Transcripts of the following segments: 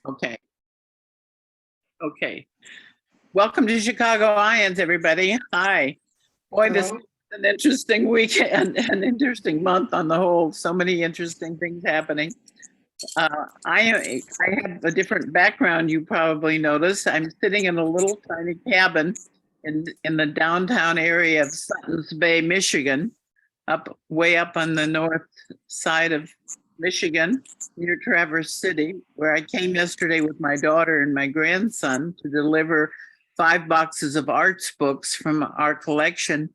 Okay. Okay. Welcome to Chicago IANDS, everybody. Hi. Boy, this is an interesting week and an interesting month on the whole. So many interesting things happening. I have a different background, you probably noticed. I'm sitting in a little tiny cabin in the downtown area of Suttons Bay, Michigan, way up on the north side of Michigan, near Traverse City, where I came yesterday with my daughter and my grandson to deliver 5 boxes of arts books from our collection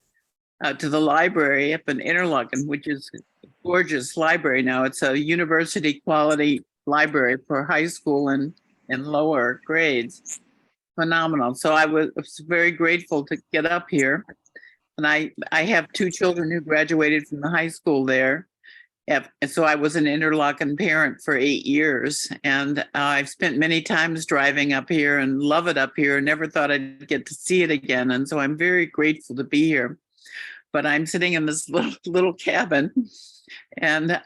to the library up in Interlaken, which is a gorgeous library now. It's a university quality library for high school and lower grades. Phenomenal. So I was very grateful to get up here. And I have 2 children who graduated from the high school there. And so I was an Interlaken parent for 8 years. And I've spent many times driving up here and love it up here. Never thought I'd get to see it again. And so I'm very grateful to be here. But I'm sitting in this little cabin, and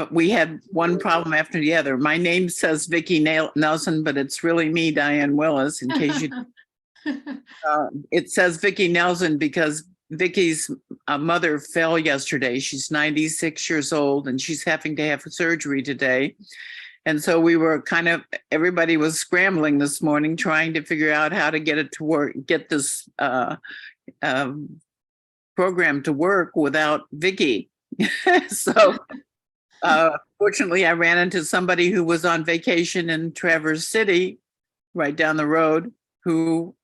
we had one problem after the other. My name says Vicki Nelson, but it's really me, Diane Willis, in case you it says Vicki Nelson because Vicki's mother fell yesterday. She's 96 years old and she's having to have surgery today. And so we were everybody was scrambling this morning trying to figure out how to get it to work, get this program to work without Vicki. So fortunately, I ran into somebody who was on vacation in Traverse City, right down the road, who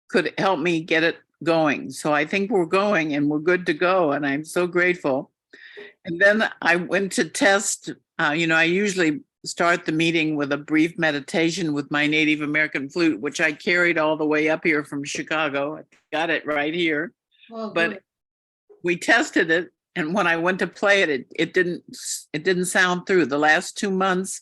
could help me get it going. So I think we're going and we're good to go. And I'm so grateful. And then I went to test, I usually start the meeting with a brief meditation with my Native American flute, which I carried all the way up here from Chicago. I got it right here. But we tested it. And when I went to play it, it didn't sound through. The last 2 months,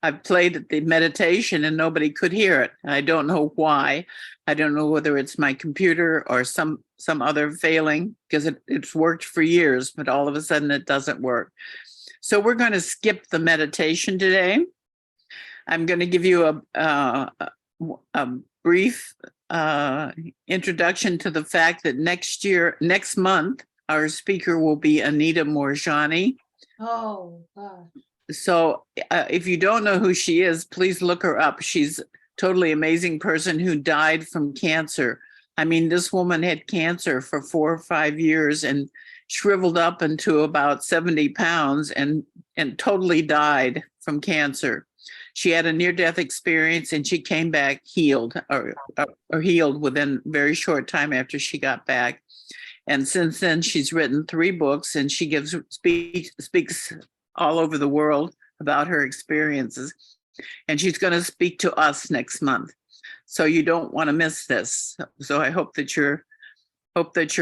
I've played the meditation and nobody could hear it. I don't know why. I don't know whether it's my computer or some other failing, because it's worked for years, but all of a sudden it doesn't work. So we're going to skip the meditation today. I'm going to give you a brief introduction to the fact that next month, our speaker will be Anita Morjani. Oh, God. So if you don't know who she is, please look her up. She's a totally amazing person who died from cancer. I mean, this woman had cancer for 4 or 5 years and shriveled up into about 70 pounds and totally died from cancer. She had a near-death experience and she came back healed or healed within a very short time after she got back. And since then, she's written 3 books and she speaks all over the world about her experiences. And she's going to speak to us next month. So you don't want to miss this. So I hope that you're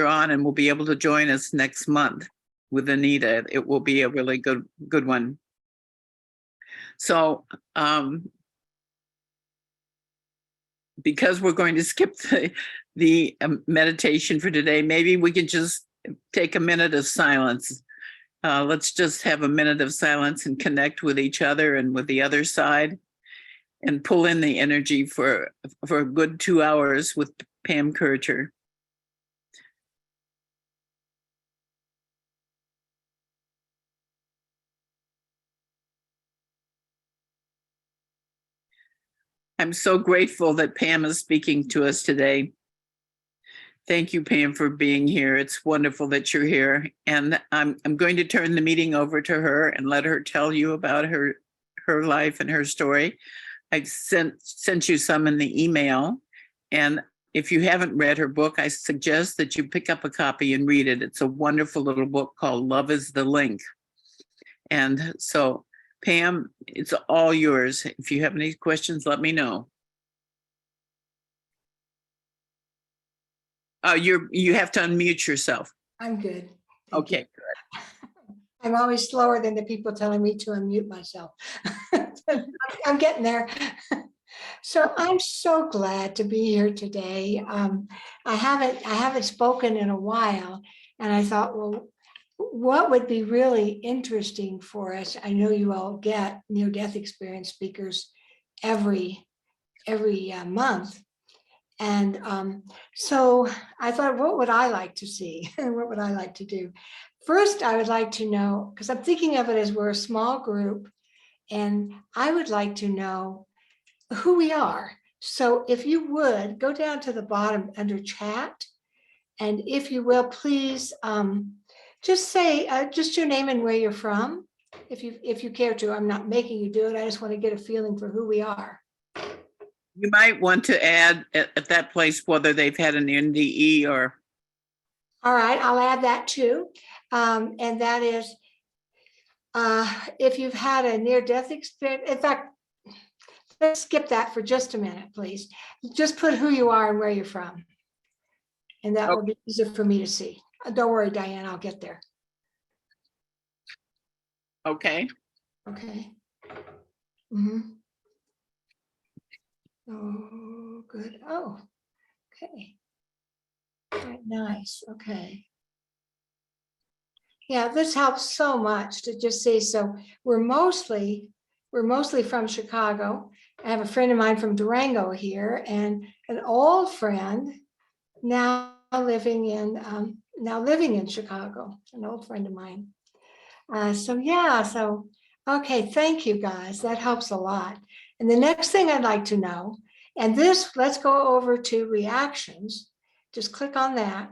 on and will be able to join us next month with Anita. It will be a really good one. So because we're going to skip the meditation for today, maybe we can just take a minute of silence. Let's just have a minute of silence and connect with each other and with the other side and pull in the energy for a good 2 hours with Pam Kircher. I'm so grateful that Pam is speaking to us today. Thank you, Pam, for being here. It's wonderful that you're here. And I'm going to turn the meeting over to her and let her tell you about her life and her story. I sent you some in the email. And if you haven't read her book, I suggest that you pick up a copy and read it. It's a wonderful little book called Love is the Link. And so, Pam, it's all yours. If you have any questions, let me know. You have to unmute yourself. I'm good. Okay, good. I'm always slower than the people telling me to unmute myself. I'm getting there. So I'm so glad to be here today. I haven't spoken in a while, and I thought, well, what would be really interesting for us, I know you all get near-death experience speakers every month. And so I thought, what would I like to see? What would I like to do? First, I would like to know, because I'm thinking of it as we're a small group, and I would like to know who we are. So if you would, go down to the bottom under chat, and if you will, please just say just your name and where you're from, if you care to. I'm not making you do it. I just want to get a feeling for who we are. You might want to add at that place whether they've had an NDE or. All right, I'll add that too. And that is, if you've had a near-death experience, in fact, let's skip that for just a minute, please. Just put who you are and where you're from. And that will be easier for me to see. Don't worry, Diane, I'll get there. Okay. Okay. Mm-hmm. Oh, good. Oh, okay. All right, nice. Okay. Yeah, this helps so much to just see. So we're mostly from Chicago. I have a friend of mine from Durango here, and an old friend now living in Chicago. An old friend of mine. So yeah. So okay. Thank you, guys. That helps a lot. And the next thing I'd like to know, and this, let's go over to reactions. Just click on that.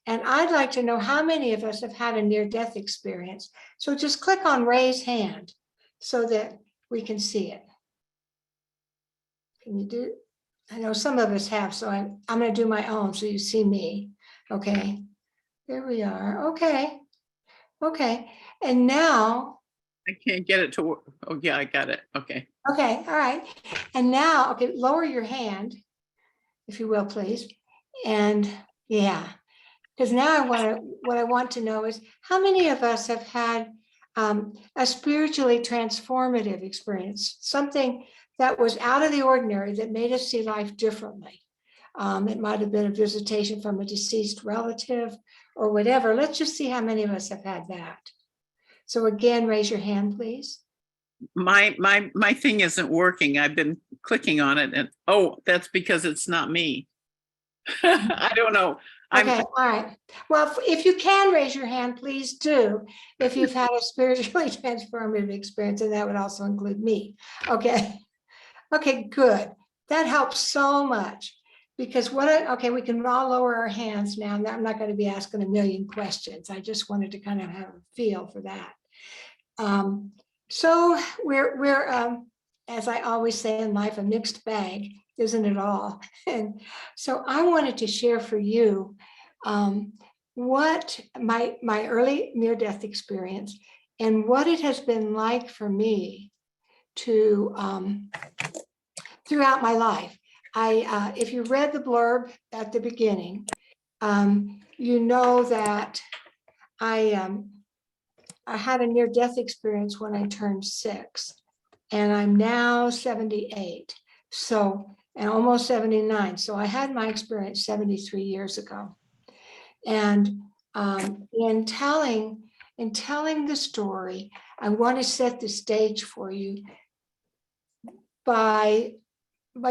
And I'd like to know how many of us have had a near-death experience. So just click on raise hand so that we can see it. Can you do? I know some of us have, so I'm going to do my own so you see me. Okay, there we are. Okay, okay. And now. I can't get it to work. Oh, yeah, I got it. Okay. Okay, all right. And now, okay, lower your hand, if you will, please. And yeah. Because now what I want to know is how many of us have had a spiritually transformative experience, something that was out of the ordinary that made us see life differently. It might have been a visitation from a deceased relative or whatever. Let's just see how many of us have had that. So again, raise your hand, please. My thing isn't working. I've been clicking on it, and that's because it's not me. I don't know. Okay, all right. Well, if you can raise your hand, please do. If you've had a spiritually transformative experience, and that would also include me. Okay. Okay, good. That helps so much because okay, we can all lower our hands now. I'm not going to be asking a million questions. I just wanted to kind of have a feel for that. So we're as I always say in life, a mixed bag, isn't it all? And so I wanted to share for you what my early near-death experience and what it has been like for me to throughout my life. If you read the blurb at the beginning, you know that I had a near-death experience when I turned 6, and I'm now 78, so, and almost 79. So I had my experience 73 years ago. And in telling the story, I want to set the stage for you by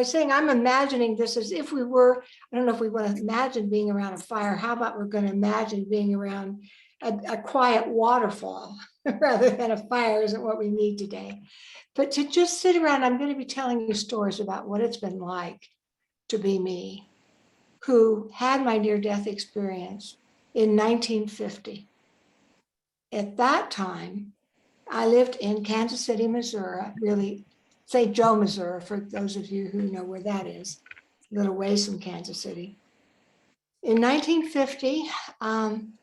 saying I'm imagining this as if we were, I don't know if we want to imagine being around a fire. How about we're going to imagine being around a quiet waterfall rather than a fire isn't what we need today. But to just sit around, I'm going to be telling you stories about what it's been like to be me, who had my near-death experience in 1950. At that time, I lived in Kansas City, Missouri, really St. Joe, Missouri, for those of you who know where that is, a little ways from Kansas City. In 1950,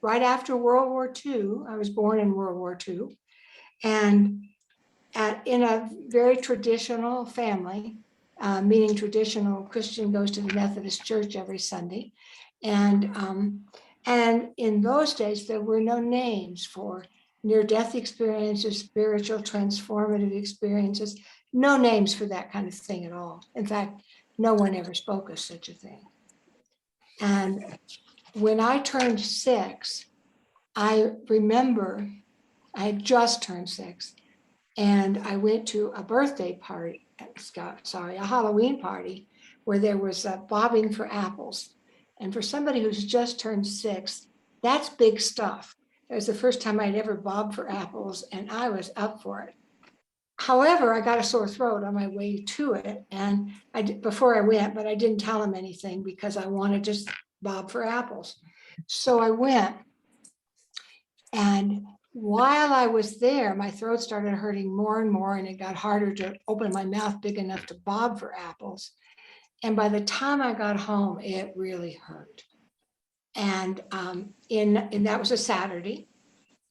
right after World War II, I was born in World War II, and in a very traditional family, meaning traditional Christian, goes to the Methodist Church every Sunday. And in those days, there were no names for near-death experiences, spiritual transformative experiences, no names for that kind of thing at all. In fact, no one ever spoke of such a thing. And when I turned 6, I remember I had just turned 6, and I went to a birthday party, a Halloween party, where there was bobbing for apples. And for somebody who's just turned 6, that's big stuff. It was the first time I'd ever bobbed for apples, and I was up for it. However, I got a sore throat on my way to it, and before I went, but I didn't tell him anything because I wanted to just bob for apples. So I went, and while I was there, my throat started hurting more and more, and it got harder to open my mouth big enough to bob for apples. And by the time I got home, it really hurt. And that was a Saturday.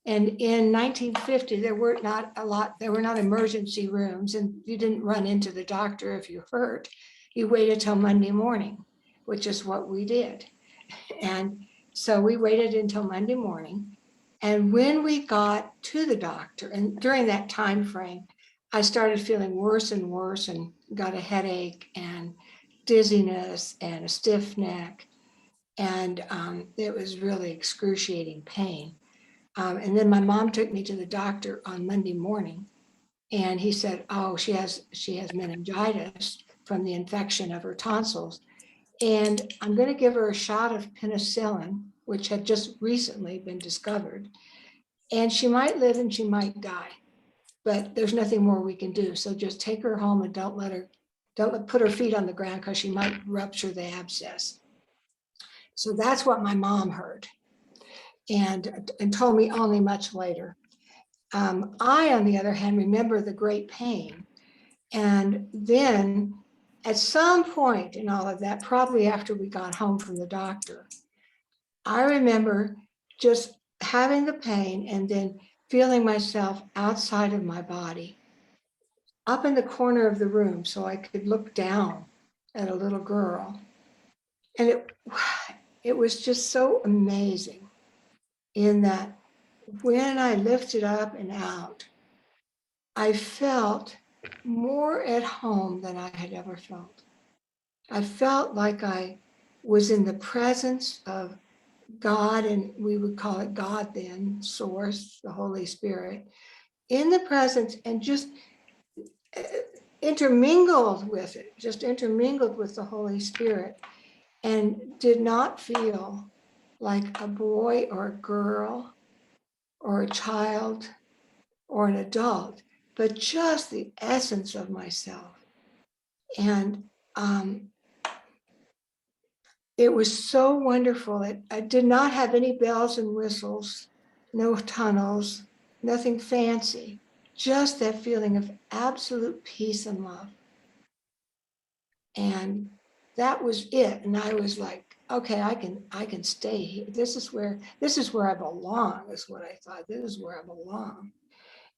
And in 1950, there were not emergency rooms, and you didn't run into the doctor if you hurt. You waited till Monday morning, which is what we did. And so we waited until Monday morning. And when we got to the doctor, and during that time frame, I started feeling worse and worse, and got a headache and dizziness and a stiff neck. And it was really excruciating pain. And then my mom took me to the doctor on Monday morning, and he said, oh, she has meningitis from the infection of her tonsils. And I'm going to give her a shot of penicillin, which had just recently been discovered. And she might live and she might die, but there's nothing more we can do. So just take her home and don't put her feet on the ground, because she might rupture the abscess. So that's what my mom heard, and told me only much later. I, on the other hand, remember the great pain. And then at some point in all of that, probably after we got home from the doctor, I remember just having the pain and then feeling myself outside of my body, up in the corner of the room so I could look down at a little girl. And it was just so amazing in that when I lifted up and out, I felt more at home than I had ever felt. I felt like I was in the presence of God, and we would call it God then, Source, the Holy Spirit, in the presence, and just intermingled with it, just intermingled with the Holy Spirit, and did not feel like a boy or a girl or a child or an adult, but just the essence of myself. And it was so wonderful. I did not have any bells and whistles, no tunnels, nothing fancy, just that feeling of absolute peace and love. And that was it. And I was like, okay, I can stay here. This is where I belong, is what I thought. This is where I belong.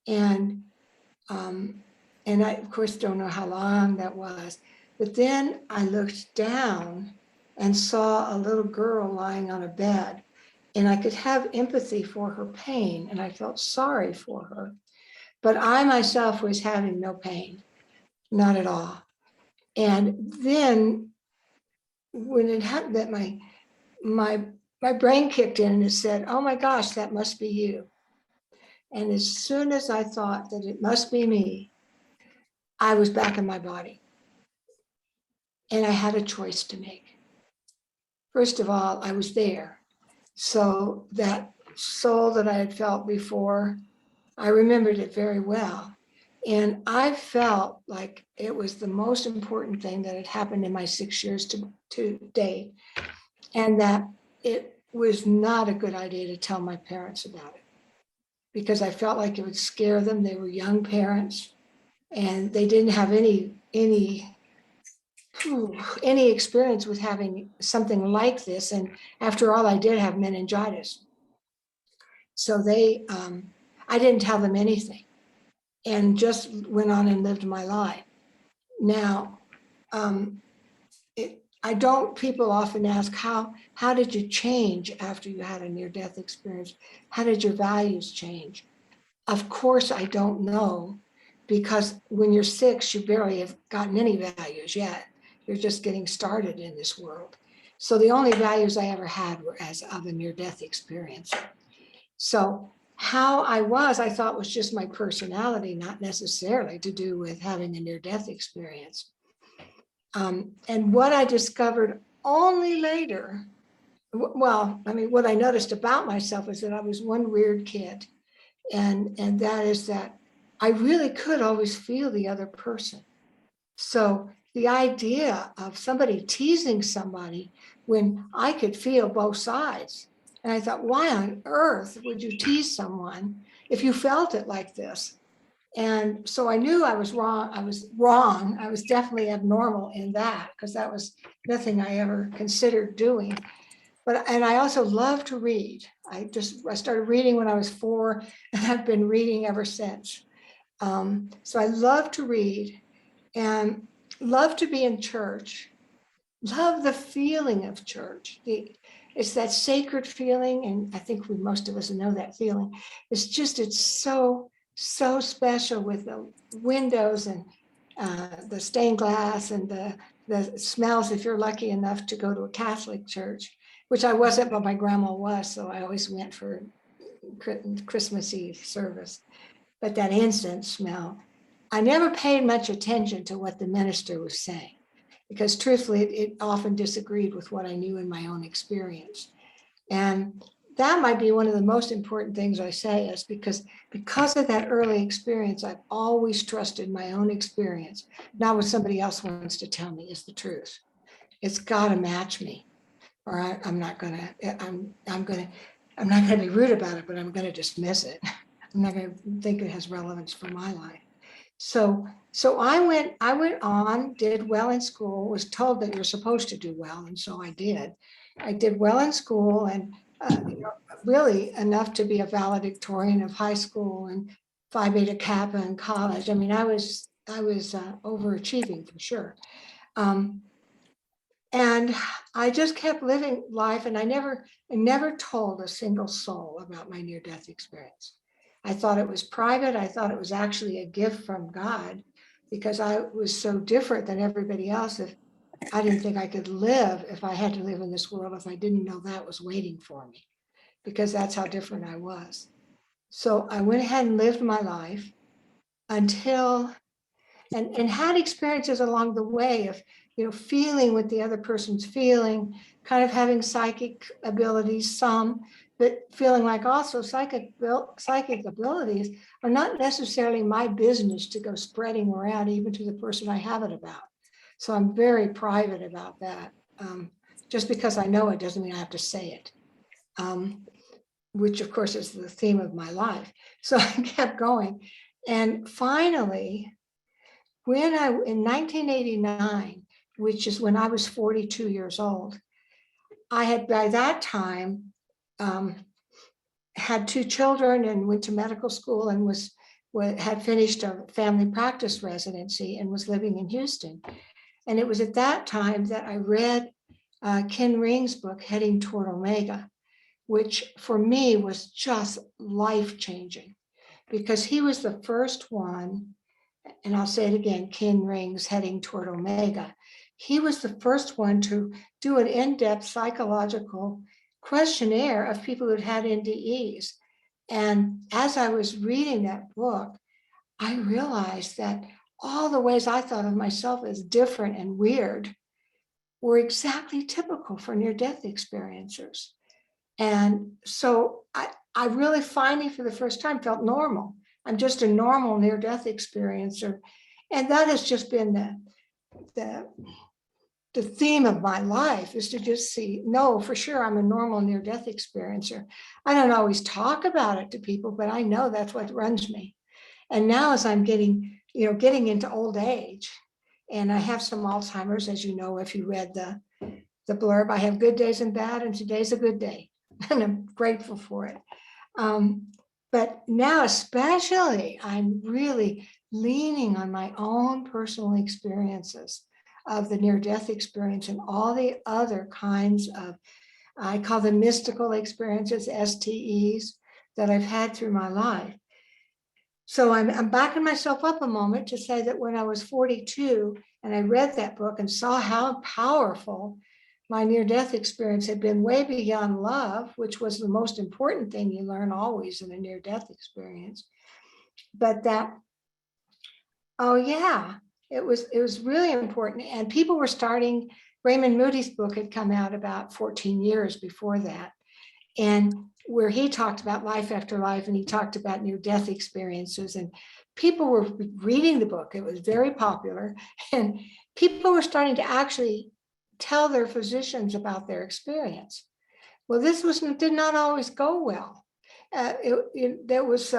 And I, of course, don't know how long that was. But then I looked down and saw a little girl lying on a bed, and I could have empathy for her pain, and I felt sorry for her. But I myself was having no pain, not at all. And then when it happened, that my brain kicked in and it said, oh my gosh, that must be you. And as soon as I thought that it must be me, I was back in my body. And I had a choice to make. First of all, I was there. So that soul that I had felt before, I remembered it very well. And I felt like it was the most important thing that had happened in my 6 years to date. And that it was not a good idea to tell my parents about it, because I felt like it would scare them. They were young parents, and they didn't have any experience with having something like this. And after all, I did have meningitis. So I didn't tell them anything, and just went on and lived my life. Now, people often ask, how did you change after you had a near-death experience? How did your values change? Of course, I don't know, because when you're 6, you barely have gotten any values yet. You're just getting started in this world. So the only values I ever had were as of a near-death experience. So how I was, I thought was just my personality, not necessarily to do with having a near-death experience. And what I discovered only later, well, I mean, what I noticed about myself is that I was one weird kid. And that is that I really could always feel the other person. So the idea of somebody teasing somebody when I could feel both sides. And I thought, why on earth would you tease someone if you felt it like this? And so I knew I was wrong. I was wrong. I was definitely abnormal in that, because that was nothing I ever considered doing. And I also love to read. I started reading when I was 4, and I've been reading ever since. So I love to read and love to be in church. Love the feeling of church. It's that sacred feeling, and I think most of us know that feeling. It's so special with the windows and the stained glass and the smells, if you're lucky enough to go to a Catholic church, which I wasn't, but my grandma was, so I always went for Christmas Eve service. But that incense smell, I never paid much attention to what the minister was saying, because truthfully, it often disagreed with what I knew in my own experience. And that might be one of the most important things I say, is because of that early experience, I've always trusted my own experience, not what somebody else wants to tell me is the truth. It's got to match me, or I'm not gonna be rude about it, but I'm gonna dismiss it. I'm not gonna think it has relevance for my life. So I went on, did well in school, was told that you're supposed to do well, and so I did. I did well in school, and really enough to be a valedictorian of high school and Phi Beta Kappa in college. I mean, I was overachieving for sure. And I just kept living life, and I never told a single soul about my near-death experience. I thought it was private. I thought it was actually a gift from God, because I was so different than everybody else. If I didn't think I could live, if I had to live in this world, if I didn't know that was waiting for me, because that's how different I was. So I went ahead and lived my life until, and had experiences along the way of, feeling what the other person's feeling, kind of having psychic abilities, some, but feeling like also psychic abilities are not necessarily my business to go spreading around, even to the person I have it about. So I'm very private about that. Just because I know it doesn't mean I have to say it, which of course is the theme of my life. So I kept going. And finally, in 1989, which is when I was 42 years old, I had by that time had 2 children and went to medical school, and had finished a family practice residency and was living in Houston. And it was at that time that I read Ken Ring's book, Heading Toward Omega, which for me was just life-changing, because he was the first one, and I'll say it again, Ken Ring's Heading Toward Omega. He was the first one to do an in-depth psychological questionnaire of people who'd had NDEs. And as I was reading that book, I realized that all the ways I thought of myself as different and weird were exactly typical for near-death experiencers. And so I really finally, for the first time, felt normal. I'm just a normal near-death experiencer. And that has just been the theme of my life, is to just know for sure I'm a normal near-death experiencer. I don't always talk about it to people, but I know that's what runs me. And now, as I'm getting into old age, and I have some Alzheimer's, as you know, if you read the blurb, I have good days and bad, and today's a good day. And I'm grateful for it. But now especially, I'm really leaning on my own personal experiences of the near-death experience and all the other kinds of, I call them mystical experiences, STEs, that I've had through my life. So I'm backing myself up a moment to say that when I was 42 and I read that book and saw how powerful my near-death experience had been way beyond love, which was the most important thing you learn always in a near-death experience. But that, oh yeah, it was really important. And people were starting, Raymond Moody's book had come out about 14 years before that. And where he talked about life after life, and he talked about near-death experiences, and people were reading the book. It was very popular, and people were starting to actually tell their physicians about their experience. Well, this did not always go well. There was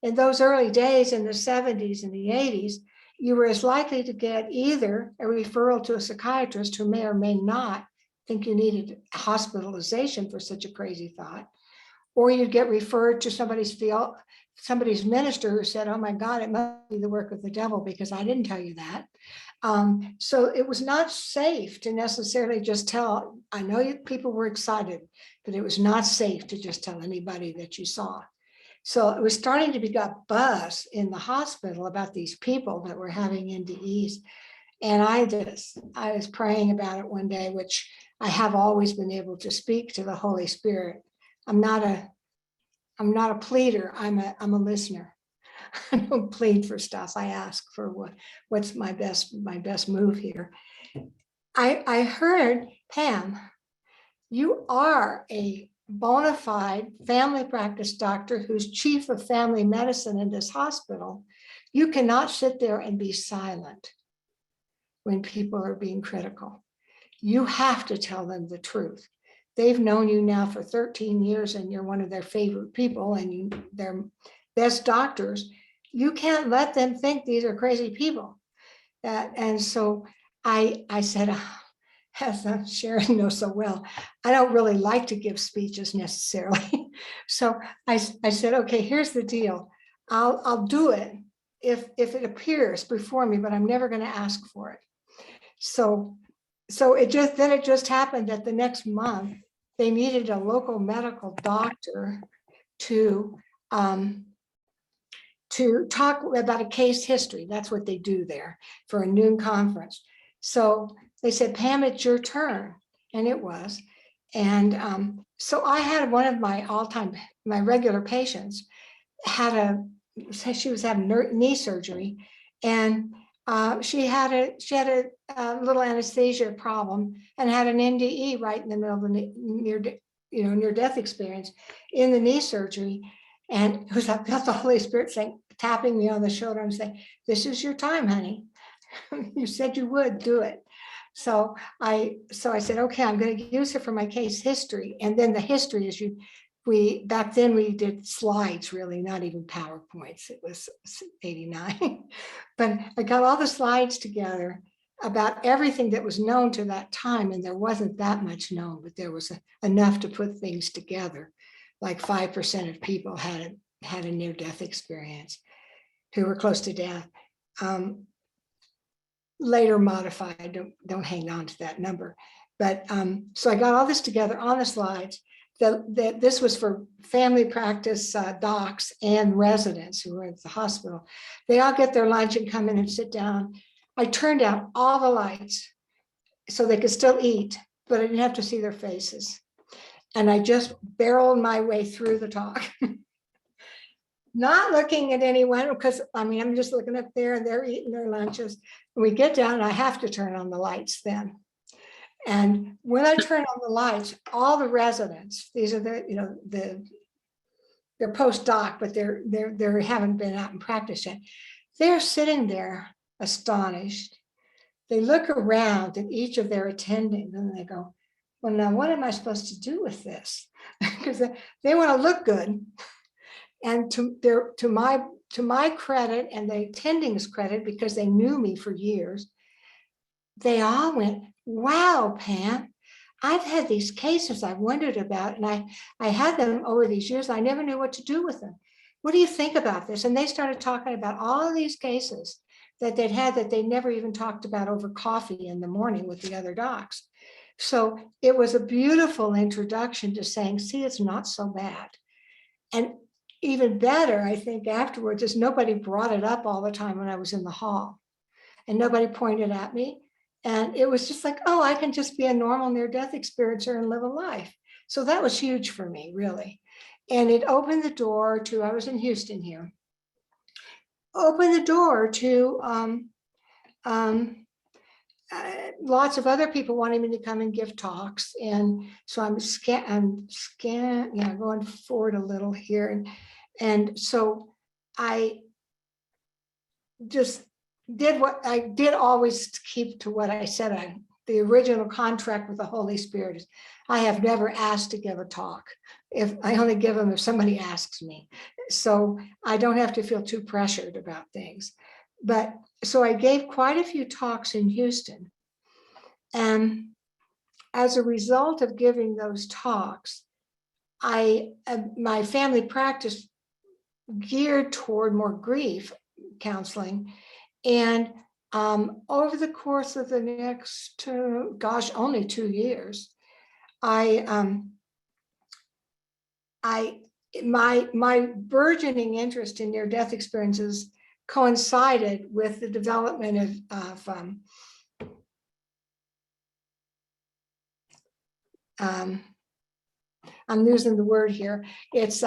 in those early days in the 70s and the 80s, you were as likely to get either a referral to a psychiatrist who may or may not think you needed hospitalization for such a crazy thought, or you'd get referred to somebody's minister who said, oh my God, it must be the work of the devil because I didn't tell you that. So it was not safe to necessarily just tell. I know people were excited, but it was not safe to just tell anybody that you saw. So it was starting to be a buzz in the hospital about these people that were having NDEs. And I was praying about it one day, which I have always been able to speak to the Holy Spirit. I'm not a pleader. I'm a listener. I don't plead for stuff. I ask for what's my best move here. I heard, Pam, you are a bona fide family practice doctor who's chief of family medicine in this hospital. You cannot sit there and be silent when people are being critical. You have to tell them the truth. They've known you now for 13 years and you're one of their favorite people and they're best doctors. You can't let them think these are crazy people. And so I said, as Sharon knows so well, I don't really like to give speeches necessarily. So I said, okay, here's the deal. I'll do it if it appears before me, but I'm never going to ask for it. So it just happened that the next month they needed a local medical doctor to talk about a case history. That's what they do there for a noon conference. So they said, Pam, it's your turn. And it was. And so I had one of my my regular patients she was having knee surgery, and she had a little anesthesia problem and had an NDE right in the middle of the near-death experience in the knee surgery. And it was like the Holy Spirit tapping me on the shoulder and saying, this is your time, honey. You said you would do it. So I said, okay, I'm going to use it for my case history. And then the history is back then we did slides, really, not even PowerPoints. It was 89. But I got all the slides together about everything that was known to that time. And there wasn't that much known, but there was enough to put things together. Like 5% of people had a near-death experience who were close to death. Later modified, don't hang on to that number. But so I got all this together on the slides. That this was for family practice docs and residents who were at the hospital. They all get their lunch and come in and sit down. I turned out all the lights so they could still eat, but I didn't have to see their faces. And I just barreled my way through the talk. Not looking at anyone, because I'm just looking up there and they're eating their lunches. When we get down, I have to turn on the lights then. And when I turn on the lights, all the residents, these are they're postdoc, but they haven't been out in practice yet. They're sitting there astonished. They look around at each of their attendings and they go, well, now what am I supposed to do with this? Because they want to look good. And to my credit and the attendings' credit, because they knew me for years, they all went, wow, Pam, I've had these cases I've wondered about, and I had them over these years. I never knew what to do with them. What do you think about this? And they started talking about all of these cases that they'd had that they never even talked about over coffee in the morning with the other docs. So it was a beautiful introduction to saying, see, it's not so bad. And even better, I think afterwards, is nobody brought it up all the time when I was in the hall. And nobody pointed at me. And it was just like, oh, I can just be a normal near-death experiencer and live a life. So that was huge for me, really. And it opened the door to, I was in Houston here, opened the door to lots of other people wanting me to come and give talks. And so I'm going forward a little here. And so I just did what I did, always keep to what I said. The original contract with the Holy Spirit is I have never asked to give a talk. If I only give them if somebody asks me. So I don't have to feel too pressured about things. But so I gave quite a few talks in Houston. And as a result of giving those talks, my family practice geared toward more grief counseling. And over the course of the next, only 2 years, my burgeoning interest in near-death experiences coincided with the development of I'm losing the word here. It's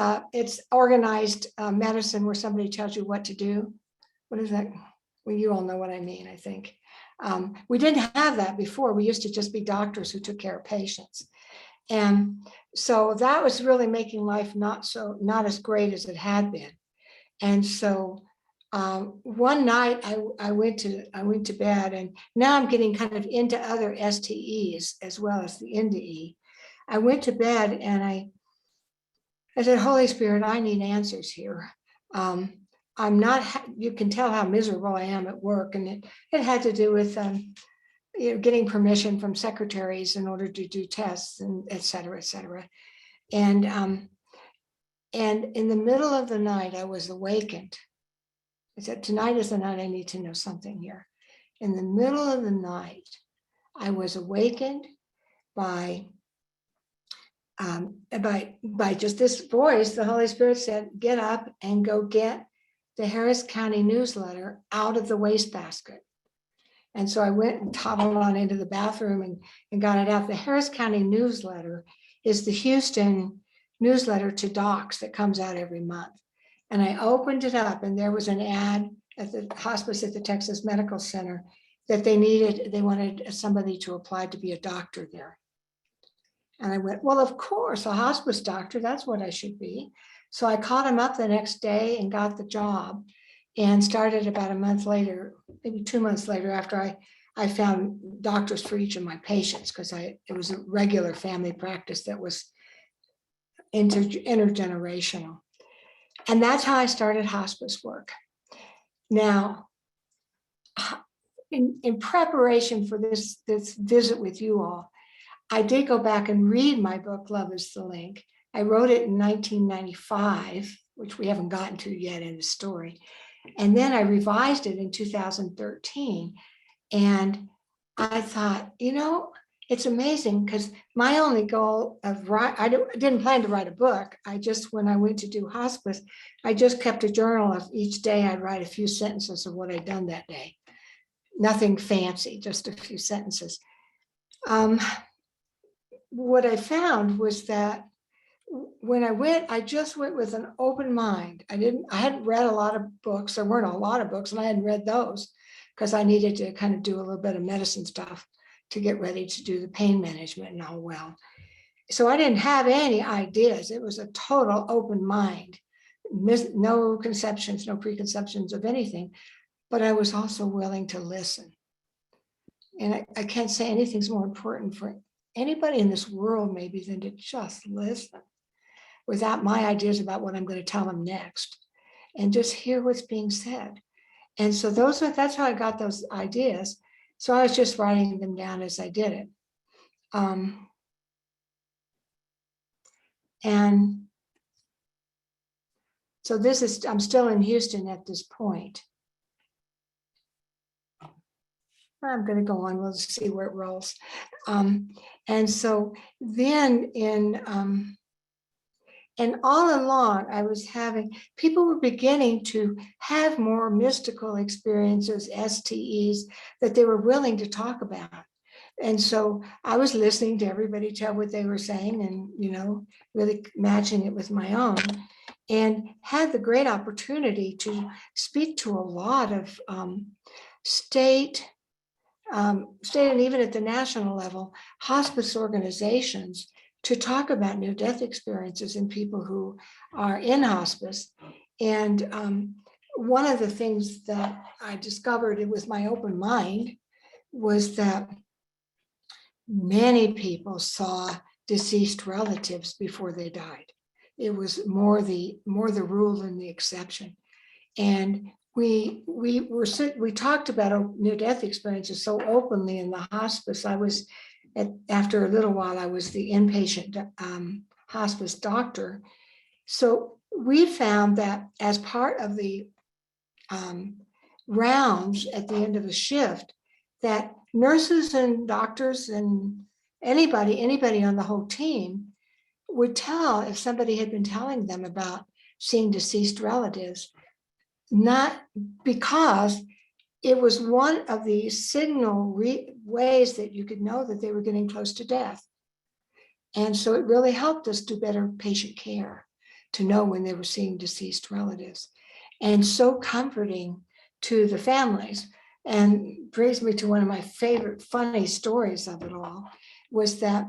organized medicine where somebody tells you what to do. What is that? Well, you all know what I mean, I think. We didn't have that before. We used to just be doctors who took care of patients. And so that was really making life not as great as it had been. And so one night I went to bed, and now I'm getting kind of into other STEs as well as the NDE. I went to bed and I said, Holy Spirit, I need answers here. I'm not, you can tell how miserable I am at work. And it had to do with getting permission from secretaries in order to do tests and et cetera, et cetera. And in the middle of the night, I was awakened. I said, tonight is the night I need to know something here. In the middle of the night, I was awakened by just this voice. The Holy Spirit said, get up and go get the Harris County newsletter out of the wastebasket. And so I went and toddled on into the bathroom and got it out. The Harris County newsletter is the Houston newsletter to docs that comes out every month. And I opened it up, and there was an ad at the hospice at the Texas Medical Center that they wanted somebody to apply to be a doctor there. And I went, well, of course, a hospice doctor, that's what I should be. So I called him up the next day and got the job, and started about a month later, maybe 2 months later, after I found doctors for each of my patients, because it was a regular family practice that was intergenerational. And that's how I started hospice work. Now, in preparation for this visit with you all, I did go back and read my book, Love is the Link. I wrote it in 1995, which we haven't gotten to yet in the story. And then I revised it in 2013. And I thought, it's amazing, because my only goal of I didn't plan to write a book. When I went to do hospice, I just kept a journal of each day. I'd write a few sentences of what I'd done that day. Nothing fancy, just a few sentences. What I found was that when I just went with an open mind. I hadn't read a lot of books. There weren't a lot of books, and I hadn't read those because I needed to kind of do a little bit of medicine stuff to get ready to do the pain management and all well. So I didn't have any ideas. It was a total open mind, no conceptions, no preconceptions of anything, but I was also willing to listen. And I can't say anything's more important for anybody in this world maybe than to just listen without my ideas about what I'm going to tell them next, and just hear what's being said. And so that's how I got those ideas. So I was just writing them down as I did it. And so I'm still in Houston at this point. I'm going to go on, we'll see where it rolls. And so then And all along, people were beginning to have more mystical experiences, STEs, that they were willing to talk about. And so I was listening to everybody tell what they were saying and, really matching it with my own, and had the great opportunity to speak to a lot of state and even at the national level, hospice organizations to talk about near-death experiences in people who are in hospice. And one of the things that I discovered with my open mind was that many people saw deceased relatives before they died. It was more the rule than the exception. And we talked about near-death experiences so openly in the hospice. After a little while, I was the inpatient hospice doctor. So we found that as part of the rounds at the end of a shift, that nurses and doctors and anybody on the whole team would tell if somebody had been telling them about seeing deceased relatives, not because it was one of the signal ways that you could know that they were getting close to death. And so it really helped us do better patient care to know when they were seeing deceased relatives. And so comforting to the families, and brings me to one of my favorite funny stories of it all, was that,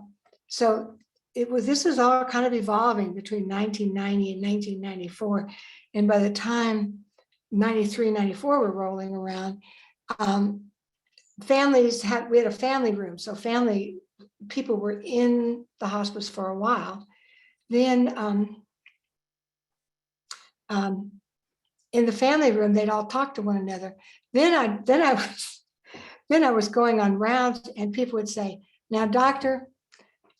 this was all kind of evolving between 1990 and 1994. And by the time 93, 94 were rolling around, we had a family room. So family people were in the hospice for a while. Then in the family room, they'd all talk to one another. Then I was going on rounds, and people would say, "Now, doctor,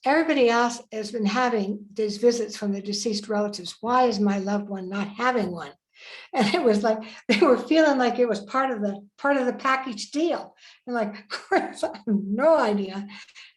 everybody else has been having these visits from the deceased relatives. Why is my loved one not having one?" And it was like they were feeling like it was part of the package deal. And like, I have no idea.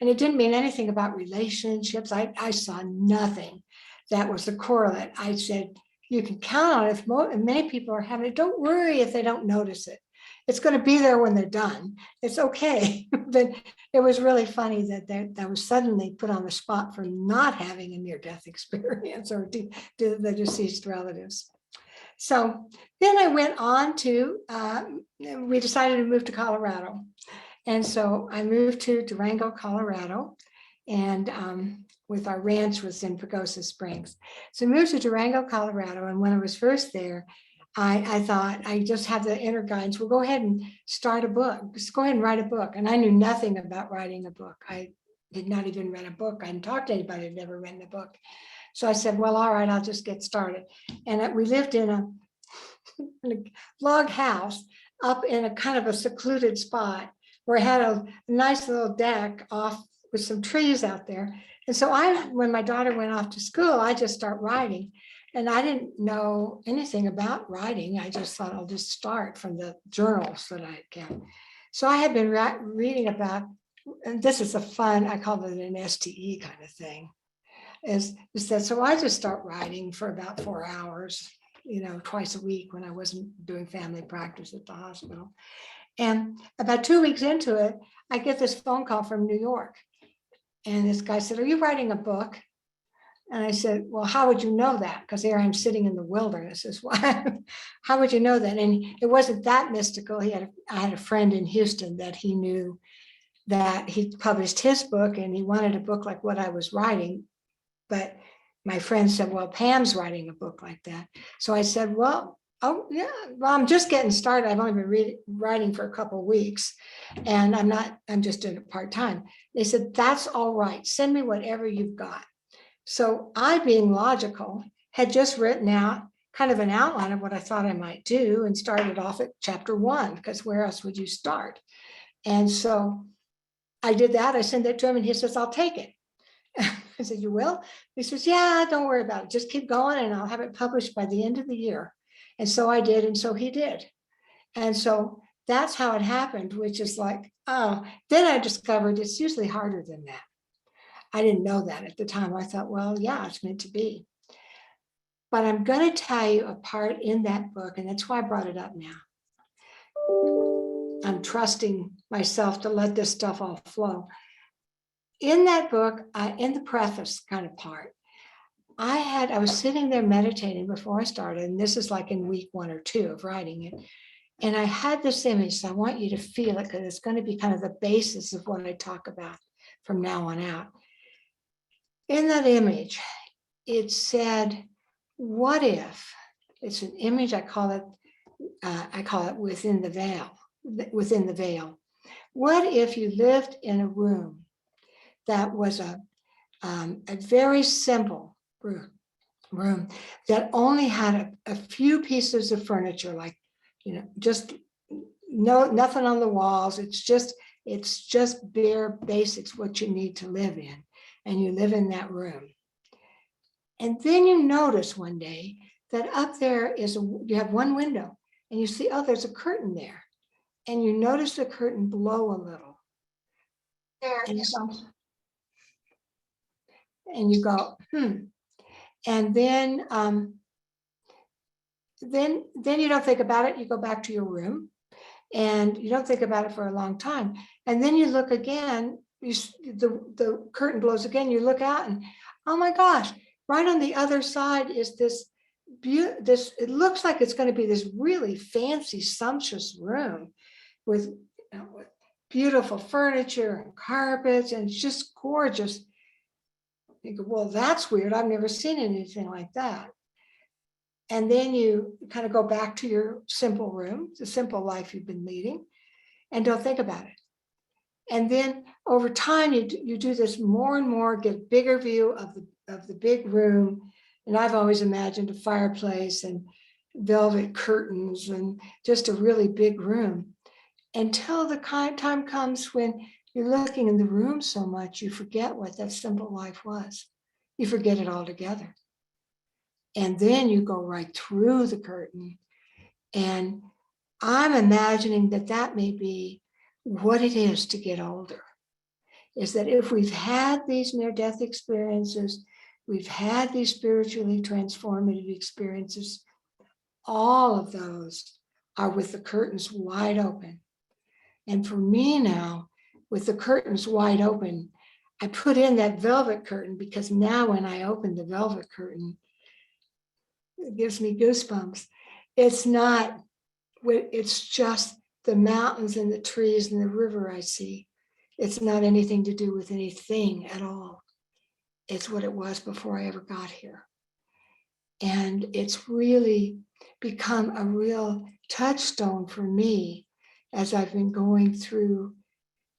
And it didn't mean anything about relationships. I saw nothing that was the correlate. I said, you can count on it. If many people are having it, don't worry if they don't notice it. It's going to be there when they're done. It's okay. But it was really funny that I was suddenly put on the spot for not having a near-death experience or the deceased relatives. So then I went on to, we decided to move to Colorado. And so I moved to Durango, Colorado, and with our ranch was in Pagosa Springs. So I moved to Durango, Colorado. And when I was first there, I thought, I just have the inner guidance. Well, go ahead and start a book. Just go ahead and write a book. And I knew nothing about writing a book. I had not even read a book. I hadn't talked to anybody who'd never written a book. So I said, well, all right, I'll just get started. And we lived in a log house up in a kind of a secluded spot where it had a nice little deck off with some trees out there. And so when my daughter went off to school, I just started writing. And I didn't know anything about writing. I just thought I'll just start from the journals that I had kept. So I had been reading about, and this is I call it an STE kind of thing. Is that so I just start writing for about 4 hours, twice a week when I wasn't doing family practice at the hospital. And about 2 weeks into it, I get this phone call from New York. And this guy said, "Are you writing a book?" And I said, "Well, how would you know that? Because here I'm sitting in the wilderness." How would you know that? And it wasn't that mystical. I had a friend in Houston that he knew that he published his book, and he wanted a book like what I was writing. But my friend said, "Well, Pam's writing a book like that." So I said, well, I'm just getting started. I've only been writing for a couple of weeks, and I'm just doing it part-time. They said, "That's all right. Send me whatever you've got." So I, being logical, had just written out kind of an outline of what I thought I might do and started off at chapter 1, because where else would you start? And so I did that. I sent it to him, and he says, "I'll take it." I said, "You will?" He says, "Yeah, don't worry about it. Just keep going, and I'll have it published by the end of the year." And so I did, and so he did. And so that's how it happened, which is like, oh, then I discovered it's usually harder than that. I didn't know that at the time. I thought, well, yeah, it's meant to be. But I'm going to tell you a part in that book, and that's why I brought it up now. I'm trusting myself to let this stuff all flow. In that book, in the preface kind of part, I was sitting there meditating before I started, and this is like in week 1 or 2 of writing it. And I had this image, so I want you to feel it because it's going to be kind of the basis of what I talk about from now on out. In that image, it said, what if, it's an image, I call it within the veil, within the veil. What if you lived in a room that was a very simple room that only had a few pieces of furniture, like, just nothing on the walls. It's just bare basics, what you need to live in, and you live in that room. And then you notice one day that up there you have one window, and you see, oh, there's a curtain there, and you notice the curtain blow a little. And you go, and then you don't think about it. You go back to your room, and you don't think about it for a long time. And then you look again. The curtain blows again. You look out, and oh my gosh! Right on the other side is this. It looks like it's going to be this really fancy, sumptuous room with beautiful furniture and carpets, and it's just gorgeous. You go, well, that's weird. I've never seen anything like that. And then you kind of go back to your simple room, the simple life you've been leading, and don't think about it. And then over time, you do this more and more, get a bigger view of the big room. And I've always imagined a fireplace and velvet curtains and just a really big room, until the time comes when you're looking in the room so much, you forget what that simple life was. You forget it altogether. And then you go right through the curtain. And I'm imagining that may be what it is to get older. Is that if we've had these near-death experiences, we've had these spiritually transformative experiences, all of those are with the curtains wide open. And for me now, with the curtains wide open, I put in that velvet curtain, because now when I open the velvet curtain, it gives me goosebumps. It's just the mountains and the trees and the river I see. It's not anything to do with anything at all. It's what it was before I ever got here. And it's really become a real touchstone for me as I've been going through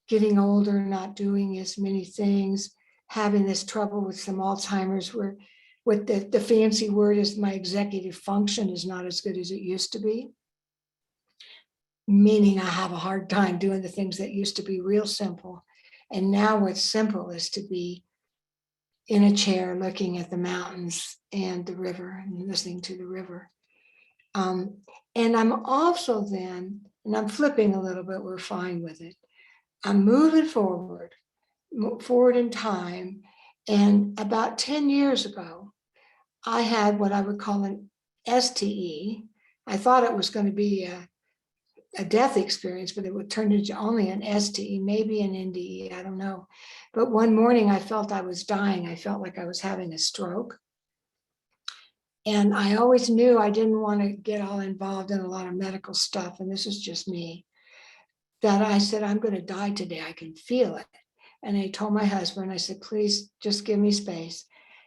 getting older, not doing as many things, having this trouble with some Alzheimer's, where what the fancy word is, my executive function is not as good as it used to be. Meaning I have a hard time doing the things that used to be real simple. And now what's simple is to be in a chair looking at the mountains and the river and listening to the river. And I'm also then, and I'm flipping a little bit, we're fine with it. I'm moving forward in time. And about 10 years ago, I had what I would call an STE. I thought it was going to be a death experience, but it would turn into only an STE, maybe an NDE, I don't know. But one morning I felt I was dying. I felt like I was having a stroke. And I always knew I didn't want to get all involved in a lot of medical stuff, and this is just me, that I said, I'm going to die today. I can feel it. And I told my husband, I said, please just give me space.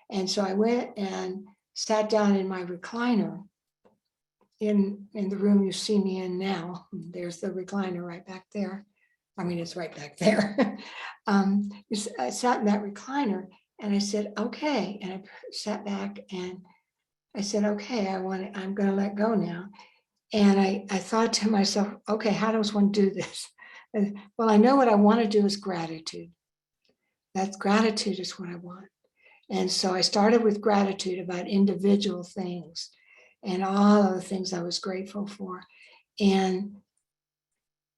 And so I went and sat down in my recliner in the room you see me in now. There's the recliner right back there. I mean, it's right back there. I sat in that recliner and I said, okay. And I sat back and I said, okay, I'm going to let go now. And I thought to myself, okay, how does one do this? Well, I know what I want to do is gratitude. That gratitude is what I want. And so I started with gratitude about individual things and all of the things I was grateful for. And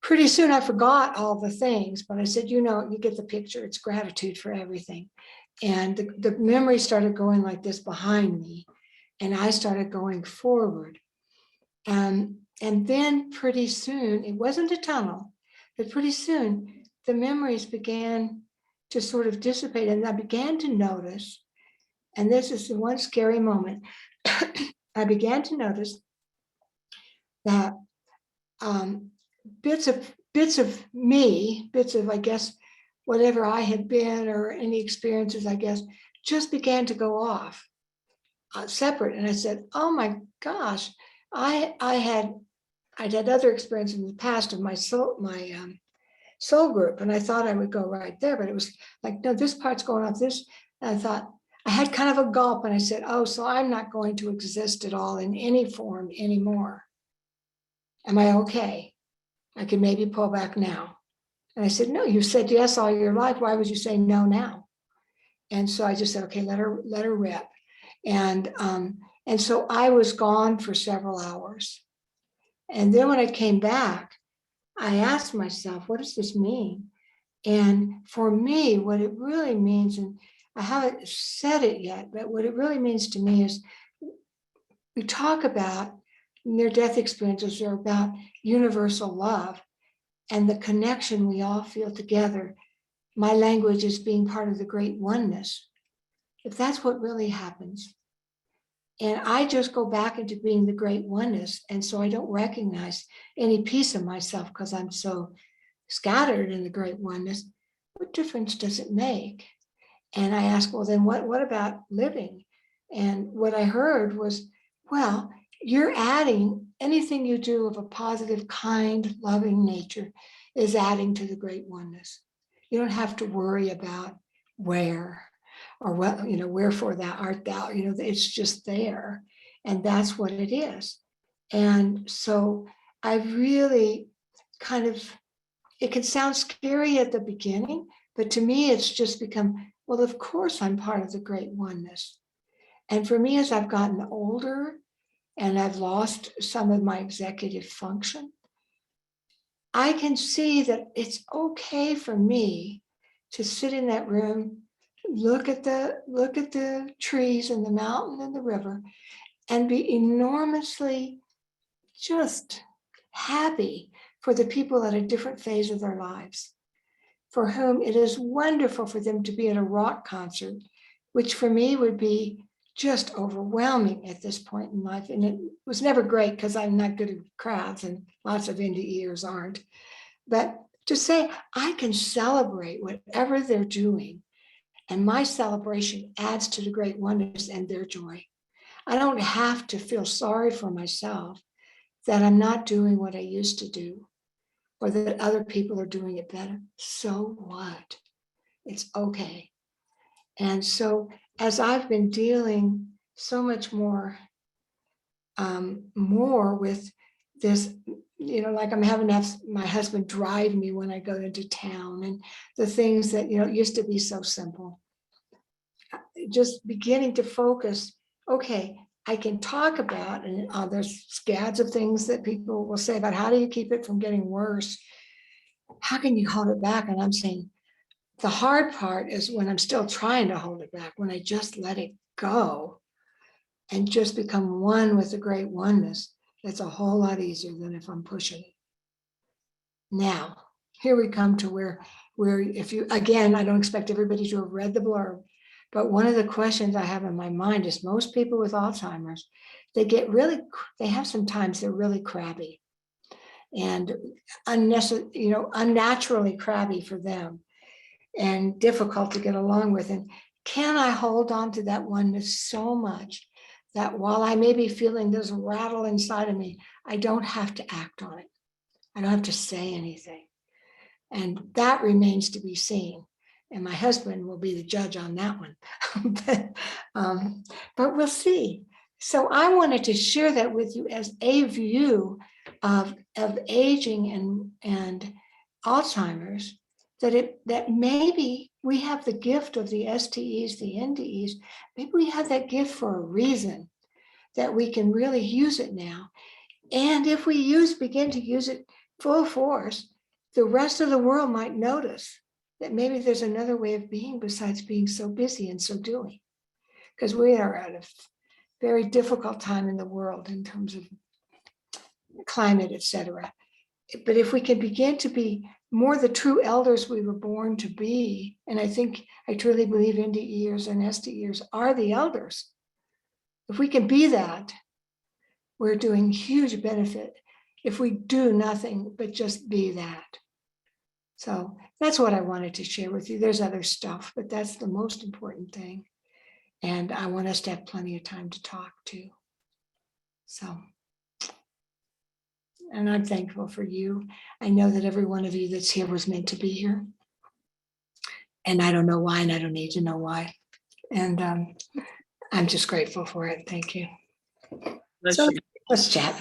pretty soon I forgot all the things, but I said, you get the picture. It's gratitude for everything. And the memory started going like this behind me. and I started going forward. And then pretty soon, it wasn't a tunnel, but pretty soon the memories began to sort of dissipate, and I began to notice, and this is the one scary moment, I began to notice that bits of me, bits of, I guess, whatever I had been or any experiences, I guess, just began to go off separate. And I said, oh my gosh, I'd had other experiences in the past of my soul group, and I thought I would go right there, but it was like, no, this part's going off this. And I thought, I had kind of a gulp, and I said, oh, so I'm not going to exist at all in any form anymore. Am I okay? I can maybe pull back now. And I said, no, you said yes all your life. Why would you say no now? And so I just said, okay, let her rip. And so I was gone for several hours. And then when I came back, I asked myself, what does this mean? And for me, what it really means, and I haven't said it yet, but what it really means to me is we talk about near-death experiences are about universal love and the connection we all feel together. My language is being part of the great oneness. If that's what really happens, and I just go back into being the great oneness, and so I don't recognize any piece of myself because I'm so scattered in the great oneness, what difference does it make? And I asked, well, then what about living? And what I heard was, well, you're adding anything you do of a positive, kind, loving nature is adding to the great oneness. You don't have to worry about where or what, wherefore thou art thou, it's just there. And that's what it is. And so I really kind of, it can sound scary at the beginning, but to me, it's just become, well, of course I'm part of the great oneness. And for me, as I've gotten older and I've lost some of my executive function, I can see that it's okay for me to sit in that room, look at the trees and the mountain and the river, and be enormously just happy for the people at a different phase of their lives, for whom it is wonderful for them to be at a rock concert, which for me would be just overwhelming at this point in life. And it was never great because I'm not good at crowds, and lots of NDEs aren't. But to say I can celebrate whatever they're doing, and my celebration adds to the great oneness and their joy. I don't have to feel sorry for myself that I'm not doing what I used to do, or that other people are doing it better. So what? It's okay. And so as I've been dealing so much more with this, like I'm having to have my husband drive me when I go into town, and the things that, used to be so simple. Just beginning to focus, okay, I can talk about, and there's scads of things that people will say about how do you keep it from getting worse? How can you hold it back? And I'm saying the hard part is when I'm still trying to hold it back, when I just let it go and just become one with the great oneness. It's a whole lot easier than if I'm pushing it. Now, here we come to where if you, again, I don't expect everybody to have read the blurb, but one of the questions I have in my mind is most people with Alzheimer's, they have sometimes they're really crabby and unnaturally crabby for them and difficult to get along with. And can I hold on to that oneness so much that while I may be feeling this rattle inside of me, I don't have to act on it. I don't have to say anything. And that remains to be seen. And my husband will be the judge on that one. But we'll see. So I wanted to share that with you as a view of aging and Alzheimer's, that maybe we have the gift of the STEs, the NDEs. Maybe we have that gift for a reason, that we can really use it now. And if we begin to use it full force, the rest of the world might notice that maybe there's another way of being besides being so busy and so doing. Because we are at very difficult time in the world in terms of climate, etc. But if we can begin to be more the true elders we were born to be, and I truly believe NDEs and SDEs are the elders. If we can be that, we're doing huge benefit if we do nothing but just be that. So that's what I wanted to share with you. There's other stuff, but that's the most important thing. And I want us to have plenty of time to talk too. So, and I'm thankful for you. I know that every one of you that's here was meant to be here. And I don't know why, and I don't need to know why. And I'm just grateful for it. Thank you. So let's chat.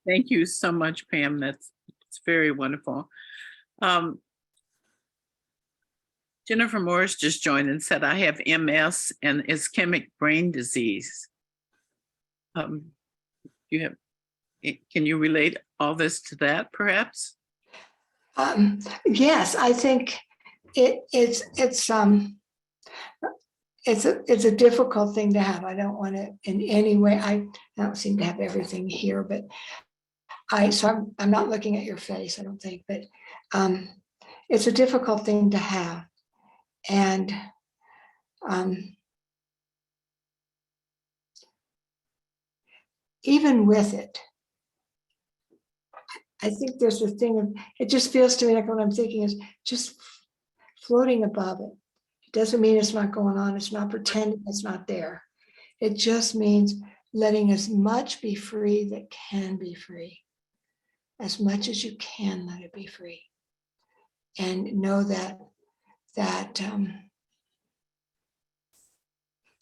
Thank you so much, Pam. It's very wonderful. Jennifer Morris just joined and said, I have MS and ischemic brain disease. Can you relate all this to that, perhaps? Yes, I think it's a difficult thing to have. I don't want to in any way. I don't seem to have everything here, but I'm not looking at your face, I don't think, but it's a difficult thing to have. And even with it, I think there's a thing of, it just feels to me like what I'm thinking is just floating above it. It doesn't mean it's not going on. It's not pretending it's not there. It just means letting as much be free that can be free. As much as you can let it be free. And know that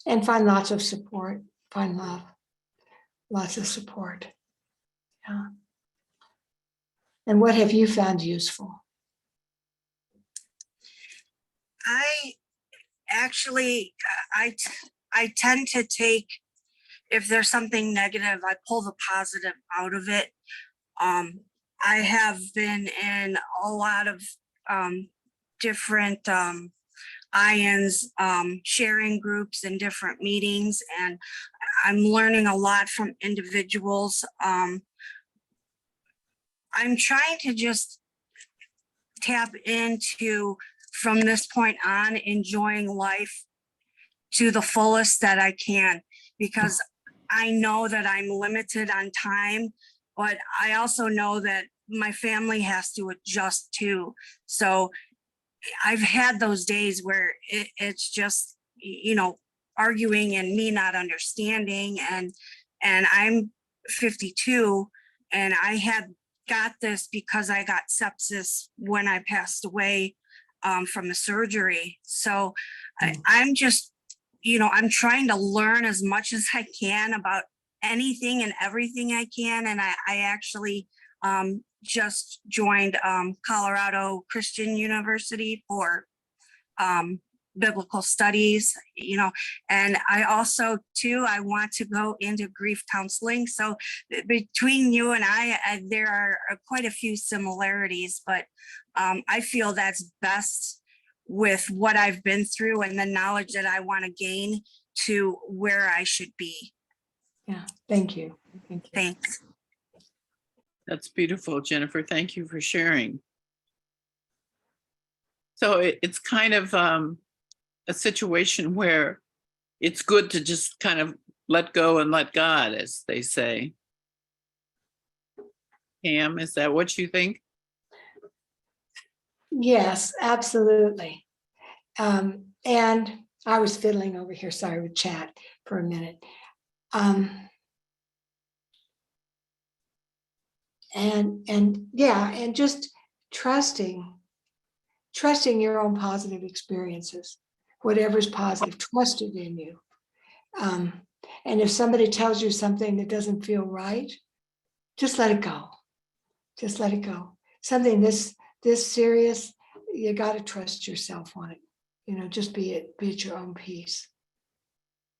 and find lots of support, find love, lots of support. Yeah. And what have you found useful? I actually, I tend to take, if there's something negative, I pull the positive out of it. I have been in a lot of different IANDS sharing groups and different meetings, and I'm learning a lot from individuals. I'm trying to just tap into, from this point on, enjoying life to the fullest that I can, because I know that I'm limited on time, but I also know that my family has to adjust too. So I've had those days where it's just, arguing and me not understanding, and I'm 52 and I had got this because I got sepsis when I passed away from the surgery. So I'm just, I'm trying to learn as much as I can about anything and everything I can. And I actually just joined Colorado Christian University for biblical studies, and I also too, I want to go into grief counseling. So between you and I there are quite a few similarities, but I feel that's best with what I've been through and the knowledge that I want to gain to where I should be. Yeah, thank you. Thank you. Thanks. That's beautiful, Jennifer. Thank you for sharing. So it's kind of a situation where it's good to just kind of let go and let God, as they say. Pam, is that what you think? Yes, absolutely. And I was fiddling over here, sorry, with chat for a minute. And just trusting your own positive experiences, whatever's positive, trust it in you. And if somebody tells you something that doesn't feel right, just let it go. Just let it go. Something this serious, you got to trust yourself on it. Just be at your own peace.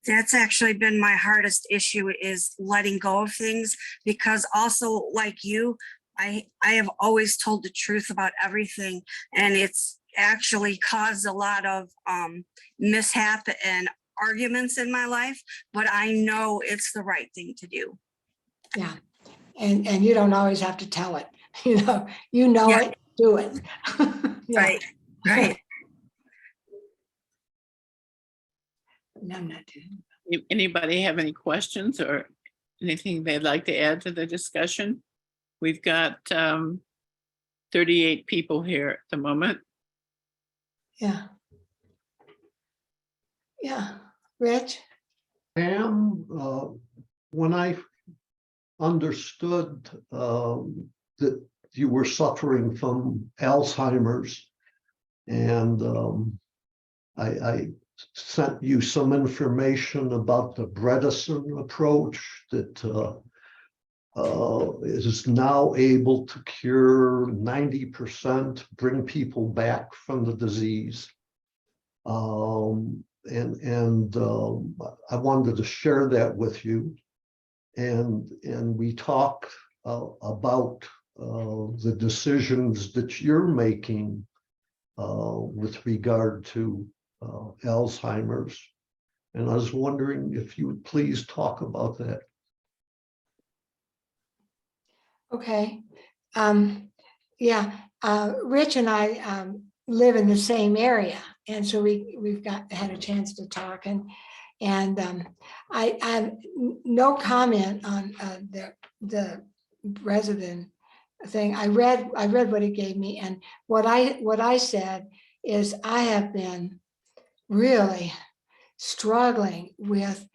That's actually been my hardest issue, is letting go of things, because also, like you, I have always told the truth about everything, and it's actually caused a lot of mishap and arguments in my life, but I know it's the right thing to do. Yeah. And you don't always have to tell it, you know Yeah. it, do it. Yeah. Right, right. No, I'm not doing. Anybody have any questions or anything they'd like to add to the discussion? We've got 38 people here at the moment. Yeah. Yeah. Rich? Pam, when I understood that you were suffering from Alzheimer's, and I sent you some information about the Bredesen approach that is now able to cure 90%, bring people back from the disease. And I wanted to share that with you. And we talked about the decisions that you're making with regard to Alzheimer's. And I was wondering if you would please talk about that. Okay. Yeah, Rich and I live in the same area, and so we've had a chance to talk, and I have no comment on the resident thing. I read what he gave me, and what I said is I have been really struggling with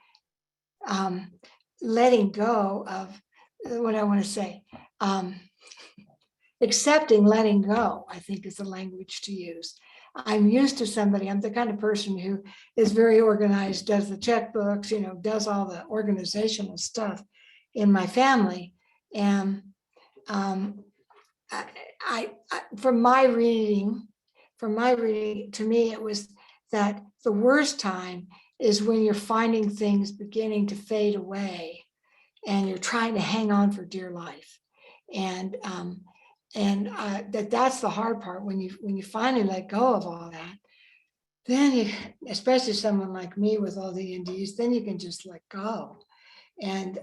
letting go of what I want to say. Accepting letting go, I think, is the language to use. I'm used to somebody, I'm the kind of person who is very organized, does the checkbooks, does all the organizational stuff in my family. And from my reading, to me, it was that the worst time is when you're finding things beginning to fade away and you're trying to hang on for dear life. And that's the hard part. When you finally let go of all that, then you, especially someone like me with all the NDEs, then you can just let go and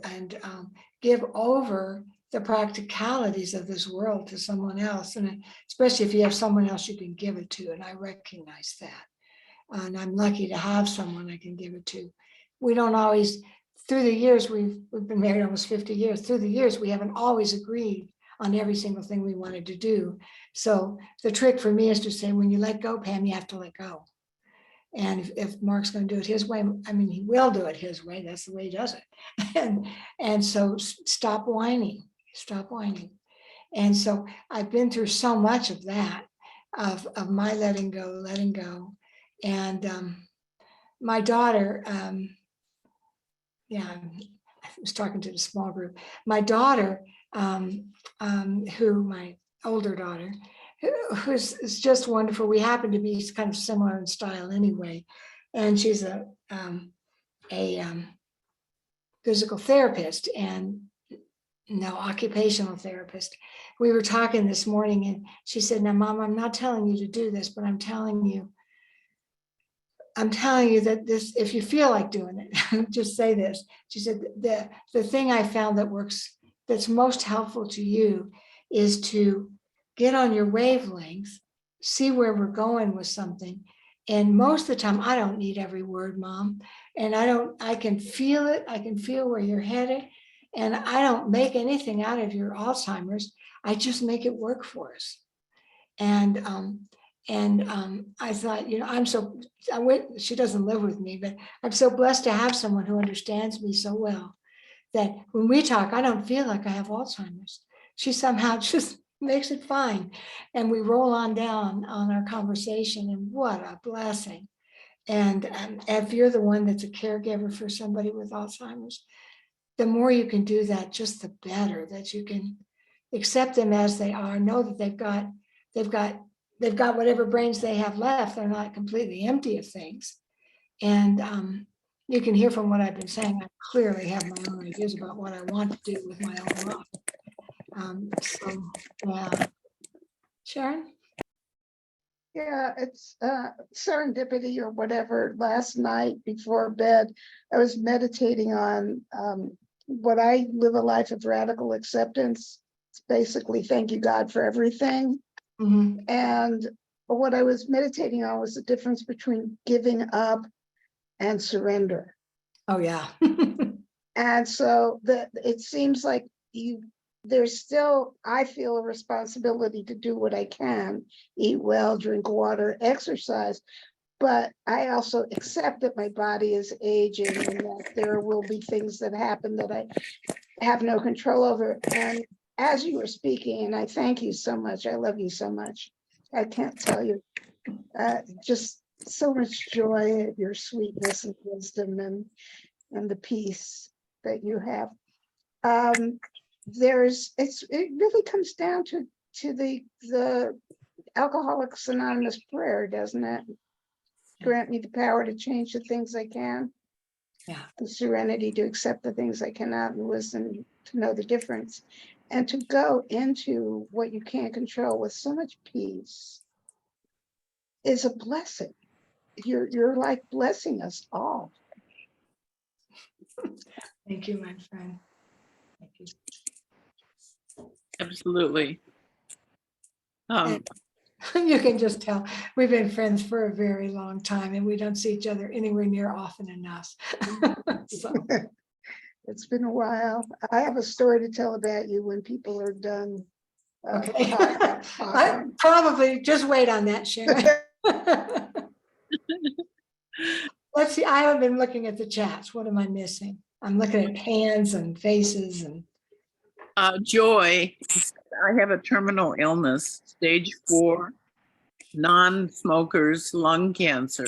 give over the practicalities of this world to someone else. And especially if you have someone else you can give it to. And I recognize that. And I'm lucky to have someone I can give it to. We don't always, through the years, we've been married almost 50 years. Through the years, we haven't always agreed on every single thing we wanted to do. So the trick for me is to say, when you let go, Pam, you have to let go. And if Mark's going to do it his way, I mean, he will do it his way. That's the way he does it. And so stop whining. And so I've been through so much of that, of my letting go. And my daughter, I was talking to the small group. My daughter, my older daughter, who's just wonderful. We happen to be kind of similar in style anyway. And she's a physical therapist and occupational therapist. We were talking this morning and she said, now, Mom, I'm not telling you to do this, but I'm telling you that this, if you feel like doing it, just say this. She said, the thing I found that works, that's most helpful to you is to get on your wavelength, see where we're going with something. And most of the time, I don't need every word, Mom. And I can feel it. I can feel where you're headed. And I don't make anything out of your Alzheimer's. I just make it work for us. And I thought, she doesn't live with me, but I'm so blessed to have someone who understands me so well that when we talk, I don't feel like I have Alzheimer's. She somehow just makes it fine. And we roll on down on our conversation, and what a blessing. And if you're the one that's a caregiver for somebody with Alzheimer's, the more you can do that, just the better, that you can accept them as they are, know that they've got whatever brains they have left. They're not completely empty of things. And you can hear from what I've been saying, I clearly have my own ideas about what I want to do with my own life. So, yeah. Sharon? Yeah, it's serendipity or whatever. Last night before bed, I was meditating on what I live a life of radical acceptance. It's basically thank you, God, for everything. Mhm. And what I was meditating on was the difference between giving up and surrender. Oh, yeah. And so that it seems like there's still, I feel a responsibility to do what I can, eat well, drink water, exercise. But I also accept that my body is aging and that there will be things that happen that I have no control over. And as you were speaking, and I thank you so much, I love you so much. I can't tell you, just so much joy at your sweetness and wisdom and the peace that you have. It really comes down to the Alcoholics Anonymous prayer, doesn't it? Grant me the power to change the things I can. Yeah. The serenity to accept the things I cannot, and wisdom to know the difference, and to go into what you can't control with so much peace is a blessing. You're like blessing us all. Thank you, my friend. Thank you. Absolutely. You can just tell we've been friends for a very long time and we don't see each other anywhere near often enough. So, It's been a while. I have a story to tell about you when people are done. okay. Talking. Probably just wait on that, Sharon. Let's see. I haven't been looking at the chats. What am I missing? I'm looking at hands and faces and Joy, I have a terminal illness, stage 4, non-smokers, lung cancer.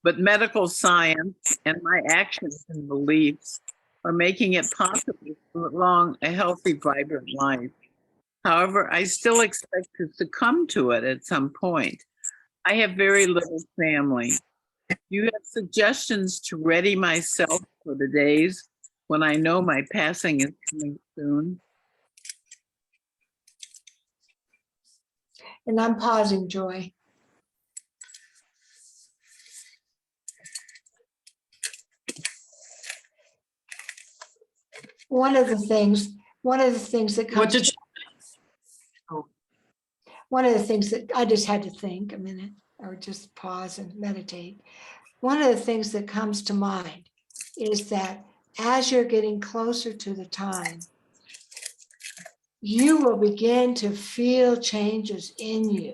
But medical science and my actions and beliefs are making it possible to prolong a healthy, vibrant life. However, I still expect to succumb to it at some point. I have very little family. Do you have suggestions to ready myself for the days when I know my passing is coming soon? and I'm pausing, Joy. One of the things that What comes, did one of the things that I just had to think a minute or just pause and meditate. One of the things that comes to mind is that as you're getting closer to the time, you will begin to feel changes in you.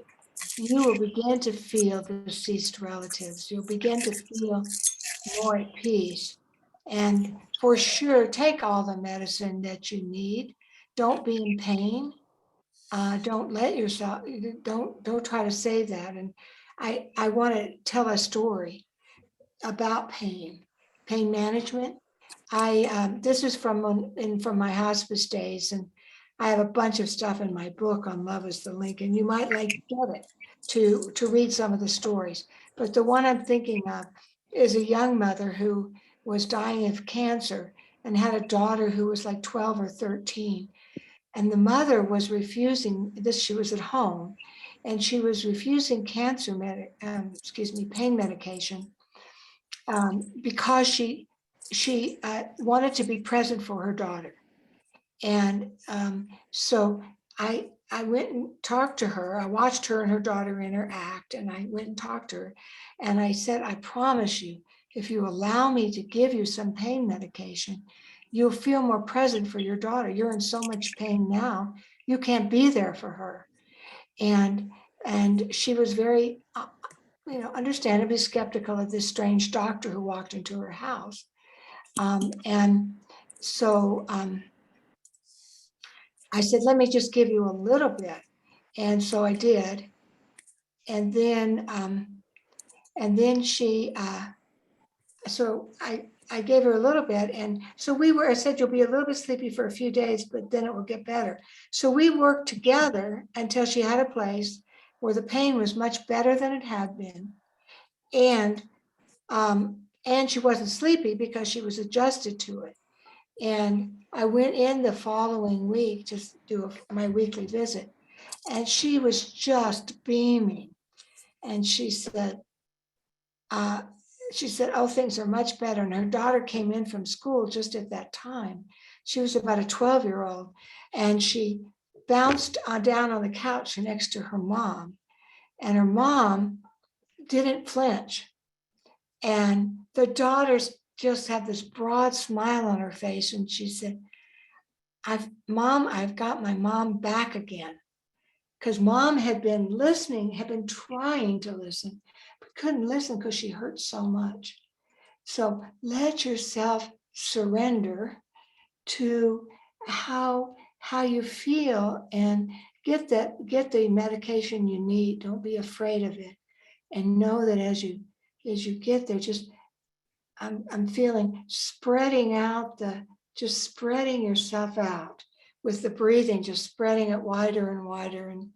You will begin to feel deceased relatives. You'll begin to feel more at peace. And for sure, take all the medicine that you need. Don't be in pain. Don't let yourself, don't try to save that. And I want to tell a story about pain management. This is from my hospice days, and I have a bunch of stuff in my book on Love is the Link, and you might like to get it to read some of the stories. But the one I'm thinking of is a young mother who was dying of cancer and had a daughter who was like 12 or 13. And the mother was refusing this, she was at home, and she was refusing pain medication because she wanted to be present for her daughter. And so I went and talked to her. I watched her and her daughter interact, and I went and talked to her. And I said, I promise you, if you allow me to give you some pain medication, you'll feel more present for your daughter. You're in so much pain now, you can't be there for her. And she was very, understandably skeptical of this strange doctor who walked into her house. And so I said, let me just give you a little bit. And so I did. And then she, so I gave her a little bit. And so I said, you'll be a little bit sleepy for a few days, but then it will get better. So we worked together until she had a place where the pain was much better than it had been. And she wasn't sleepy because she was adjusted to it. And I went in the following week to do my weekly visit, and she was just beaming. And she said, oh, things are much better. And her daughter came in from school just at that time. She was about a 12-year-old, and she bounced down on the couch next to her mom. And her mom didn't flinch. And the daughters just had this broad smile on her face. And she said, I've got my mom back again. Because mom had been listening, had been trying to listen, but couldn't listen because she hurt so much. So let yourself surrender to how you feel and get the medication you need. Don't be afraid of it. And know that as you get there, just I'm feeling spreading yourself out with the breathing, just spreading it wider and wider, and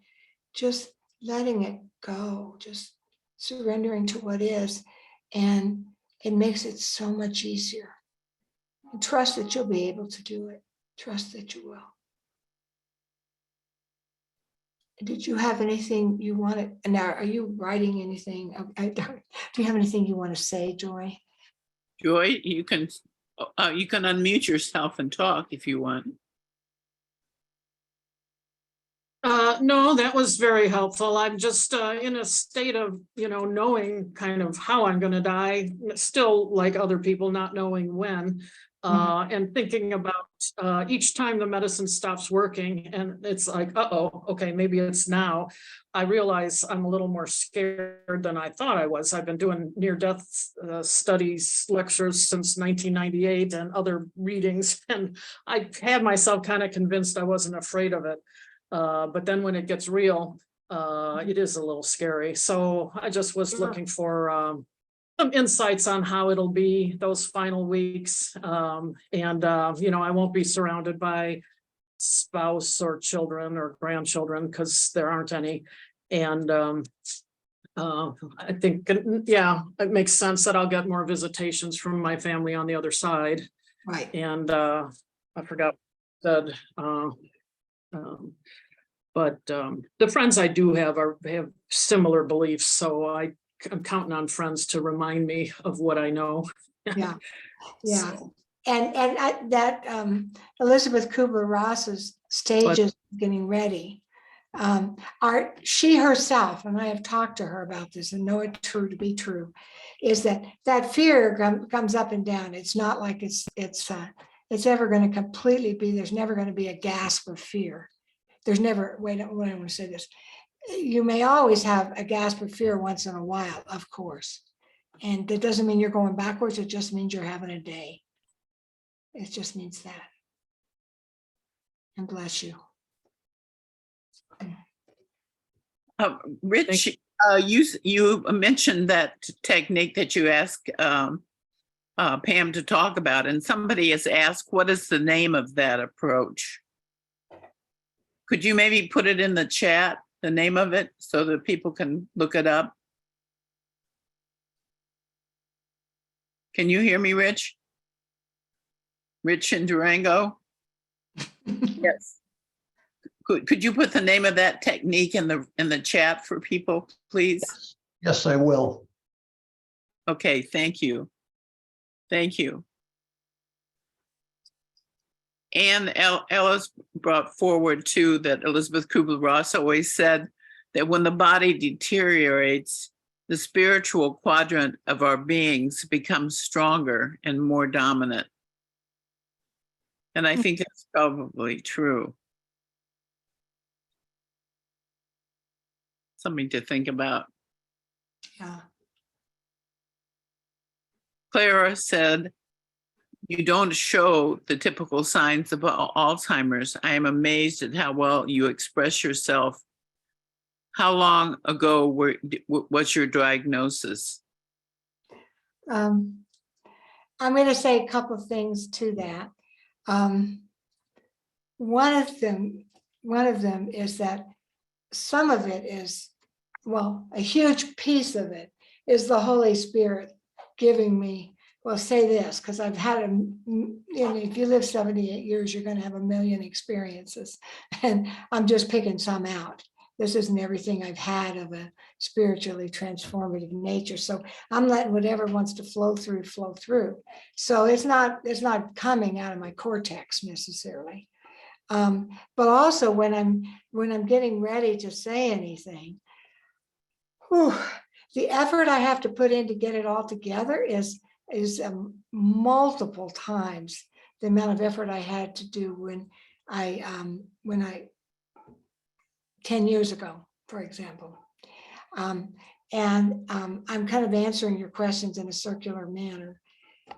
just letting it go, just surrendering to what is. And it makes it so much easier. And trust that you'll be able to do it. Trust that you will. Did you have anything you wanted? Now, are you writing anything? Do you have anything you want to say, Joy? Joy, you can unmute yourself and talk if you want. No, that was very helpful. I'm just in a state of, knowing kind of how I'm going to die, still like other people, not knowing when, and thinking about each time the medicine stops working and it's like, okay, maybe it's now. I realize I'm a little more scared than I thought I was. I've been doing near-death studies lectures since 1998 and other readings, and I had myself kind of convinced I wasn't afraid of it. But then when it gets real, it is a little scary. So I just was looking for some insights on how it'll be those final weeks. I won't be surrounded by spouse or children or grandchildren because there aren't any. And I think, it makes sense that I'll get more visitations from my family on the other side. Right. And I forgot that. But the friends I do have have similar beliefs, so I'm counting on friends to remind me of what I know. Yeah, yeah. So, And that Elizabeth Kubler-Ross's stages getting ready. She herself, and I have talked to her about this and know it to be true, is that fear comes up and down. It's not like it's ever going to completely be. There's never going to be a gasp of fear. There's never, I want to say this. You may always have a gasp of fear once in a while, of course. And that doesn't mean you're going backwards. It just means you're having a day. It just means that. And bless you. Rich, you mentioned that technique that you asked Pam to talk about, and somebody has asked, what is the name of that approach? Could you maybe put it in the chat, the name of it, so that people can look it up? Can you hear me, Rich? Rich in Durango? Yes. Could you put the name of that technique in the chat for people, please? Yes, I will. Okay, thank you. Thank you. And Ellis brought forward too that Elizabeth Kubler-Ross always said that when the body deteriorates, the spiritual quadrant of our beings becomes stronger and more dominant. And I think that's probably true. Something to think about. Yeah. Clara said, you don't show the typical signs of Alzheimer's. I am amazed at how well you express yourself. How long ago was your diagnosis? I'm going to say a couple of things to that. One of them is that some of it is, well, a huge piece of it is the Holy Spirit giving me, well, say this, because I've had if you live 78 years, you're going to have a million experiences. And I'm just picking some out. this isn't everything I've had of a spiritually transformative nature. So I'm letting whatever wants to flow through. So it's not coming out of my cortex necessarily. But also when I'm getting ready to say anything, the effort I have to put in to get it all together is multiple times the amount of effort I had to do when I 10 years ago, for example. I'm kind of answering your questions in a circular manner.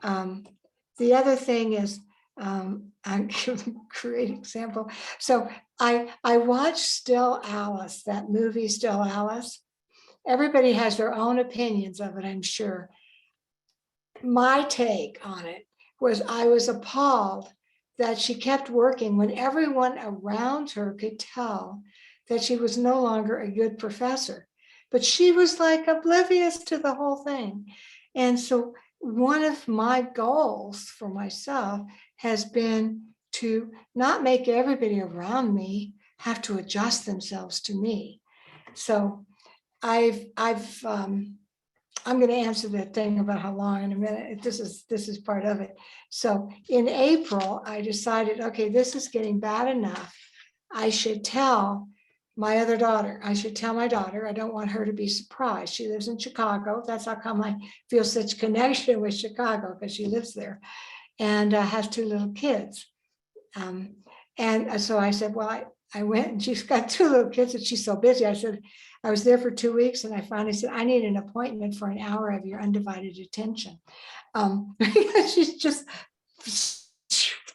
The other thing is, I'm giving a great example. So I watched Still Alice, that movie Still Alice. Everybody has their own opinions of it, I'm sure. My take on it was I was appalled that she kept working when everyone around her could tell that she was no longer a good professor. But she was like oblivious to the whole thing. And so one of my goals for myself has been to not make everybody around me have to adjust themselves to me. So I'm going to answer that thing about how long in a minute. This is part of it. So in April, I decided, okay, this is getting bad enough. I should tell my other daughter. I should tell my daughter. I don't want her to be surprised. She lives in Chicago. That's how come I feel such connection with Chicago, because she lives there and has 2 little kids. And so I said, well, I went and she's got 2 little kids and she's so busy. I said, I was there for 2 weeks and I finally said, I need an appointment for an hour of your undivided attention. She's just,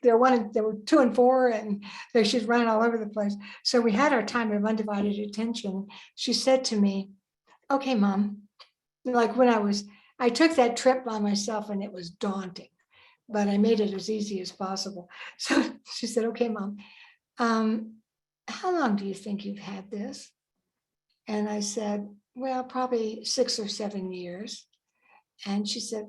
there were 2 and 4 and she's running all over the place. So we had our time of undivided attention. She said to me, okay, Mom, like when I took that trip by myself and it was daunting, but I made it as easy as possible. So she said, okay, Mom, how long do you think you've had this? And I said, well, probably 6 or 7 years. And she said,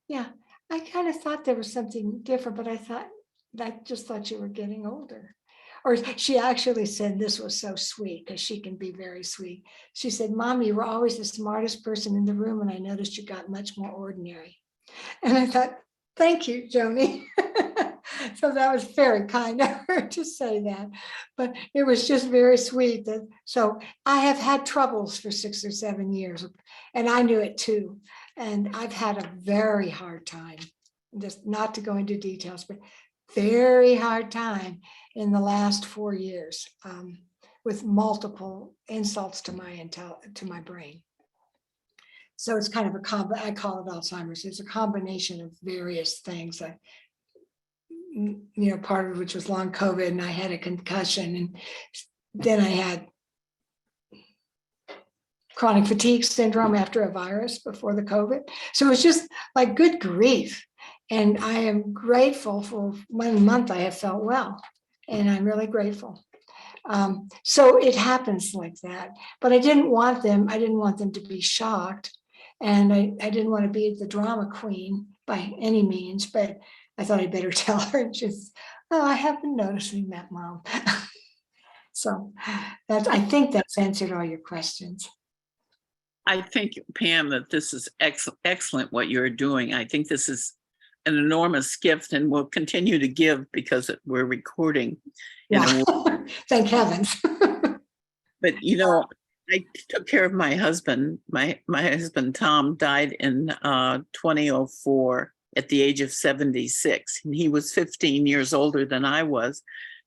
yeah, I kind of thought there was something different, but I just thought you were getting older. Or she actually said, this was so sweet, because she can be very sweet. She said, Mom, you were always the smartest person in the room, and I noticed you got much more ordinary. And I thought, thank you, Joni. So that was very kind of her to say that, but it was just very sweet. So I have had troubles for 6 or 7 years, and I knew it too. And I've had a very hard time, just not to go into details, but very hard time in the last 4 years with multiple insults to my brain. So it's kind of I call it Alzheimer's. It's a combination of various things. Part of which was long COVID, and I had a concussion, and then I had chronic fatigue syndrome after a virus before the COVID. So it was just like, good grief. And I am grateful for 1 month I have felt well, and I'm really grateful. So it happens like that, but I didn't want them to be shocked. And I didn't want to be the drama queen by any means, but I thought I'd better tell her. And she's, oh, I have been noticing that, Mom. So I think that's answered all your questions. I think, Pam, that this is excellent what you're doing. I think this is an enormous gift, and will continue to give because we're recording. Yeah. Thank heavens. But I took care of my husband. My husband Tom died in 2004 at the age of 76, and he was 15 years older than I was.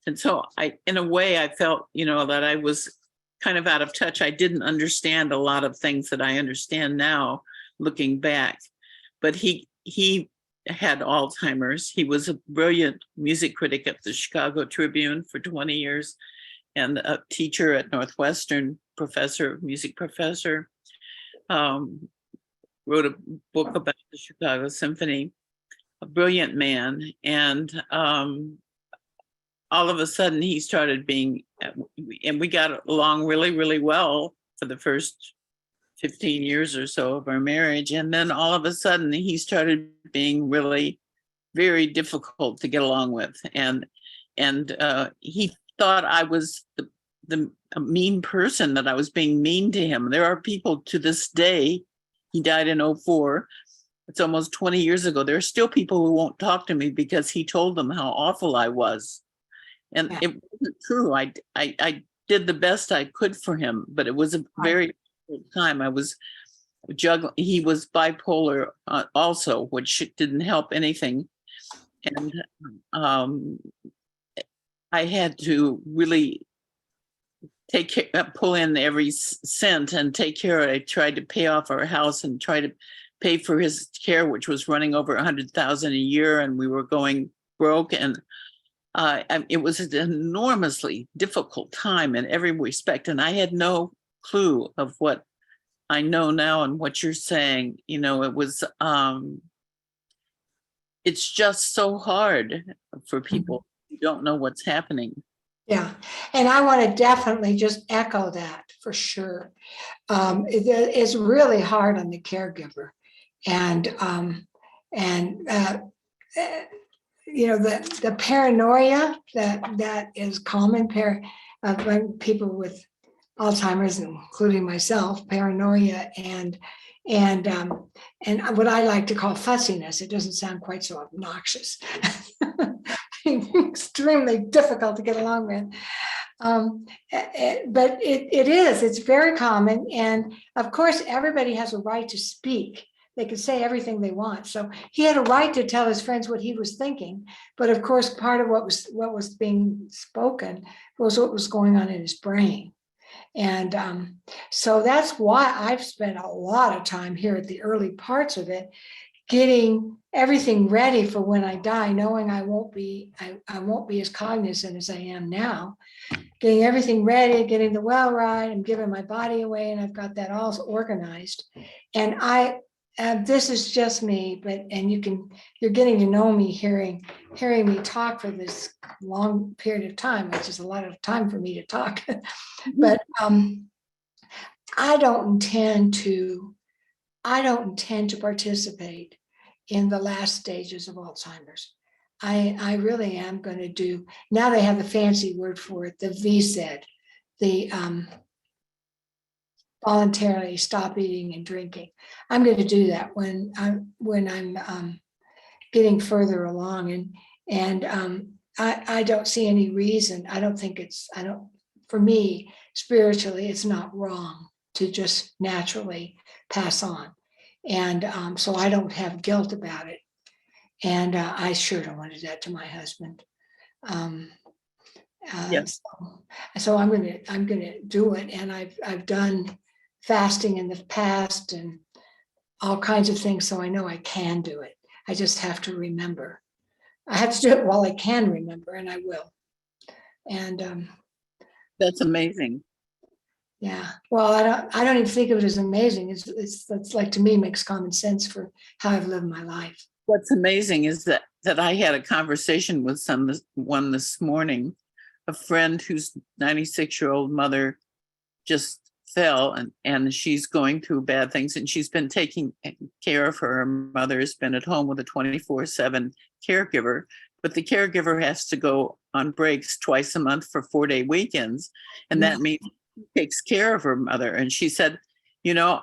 And so in a way, I felt, that I was kind of out of touch. I didn't understand a lot of things that I understand now, looking back. But he had Alzheimer's. He was a brilliant music critic at the Chicago Tribune for 20 years, and a teacher at Northwestern, music professor. Wrote a book about the Chicago Symphony, a brilliant man. And all of a sudden he started being, and we got along really, really well for the first 15 years or so of our marriage. And then all of a sudden he started being really very difficult to get along with. And he thought I was the a mean person, that I was being mean to him. There are people to this day, he died in 2004. It's almost 20 years ago. There are still people who won't talk to me because he told them how awful I was. And Yeah. it wasn't true. I did the best I could for him, but it was a very difficult time. I was juggling. He was bipolar also, which didn't help anything. And I had to really take care, pull in every cent and take care of it. I tried to pay off our house and try to pay for his care, which was running over $100,000 a year, and we were going broke. And it was an enormously difficult time in every respect. And I had no clue of what I know now and what you're saying. You know, it was, it's just so hard for people who don't know what's happening. Yeah, and I want to definitely just echo that for sure. It's really hard on the caregiver, and you know, the paranoia that is common when people with Alzheimer's, including myself, paranoia and what I like to call fussiness. It doesn't sound quite so obnoxious. Extremely difficult to get along with. But it's very common. And of course, everybody has a right to speak. They can say everything they want. So he had a right to tell his friends what he was thinking. But of course, part of what was being spoken was what was going on in his brain. And so that's why I've spent a lot of time here at the early parts of it, getting everything ready for when I die, knowing I won't be as cognizant as I am now, getting everything ready, getting the well right, I'm giving my body away, and I've got that all organized. And this is just me, you're getting to know me, hearing me talk for this long period of time, which is a lot of time for me to talk. But I don't intend to participate in the last stages of Alzheimer's. I really am going to do, now they have the fancy word for it, the VSED, the voluntarily stop eating and drinking. I'm going to do that when I'm getting further along, and I don't see any reason. For me, spiritually, it's not wrong to just naturally pass on. And so I don't have guilt about it. And I sure don't want to do that to my husband. Yes. So I'm gonna do it. And I've done fasting in the past and all kinds of things. So I know I can do it. I just have to remember. I have to do it while I can remember, and I will. And That's amazing. yeah, well, I don't even think of it as amazing. It's like, to me, makes common sense for how I've lived my life. What's amazing is that I had a conversation with someone this morning, a friend whose 96-year-old mother just fell, and she's going through bad things, and she's been taking care of her. Her mother has been at home with a 24/7 caregiver, but the caregiver has to go on breaks twice a month for 4-day weekends, and that means she takes care of her mother. And she said, you know,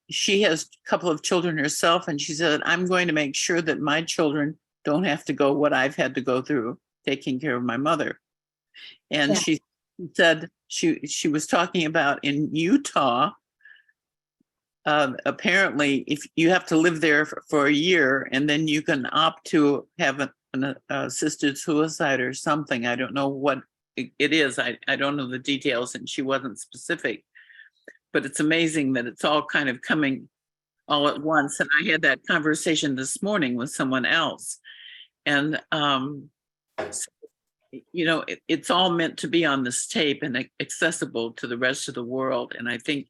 she has a couple of children herself, and she said, I'm going to make sure that my children don't have to go what I've had to go through taking care of my mother. And she said she was talking about in Utah, apparently if you have to live there for a year, and then you can opt to have an assisted suicide or something. I don't know what it is. I don't know the details, and she wasn't specific. But it's amazing that it's all kind of coming all at once. And I had that conversation this morning with someone else. And, you know, it's all meant to be on this tape and accessible to the rest of the world. And I think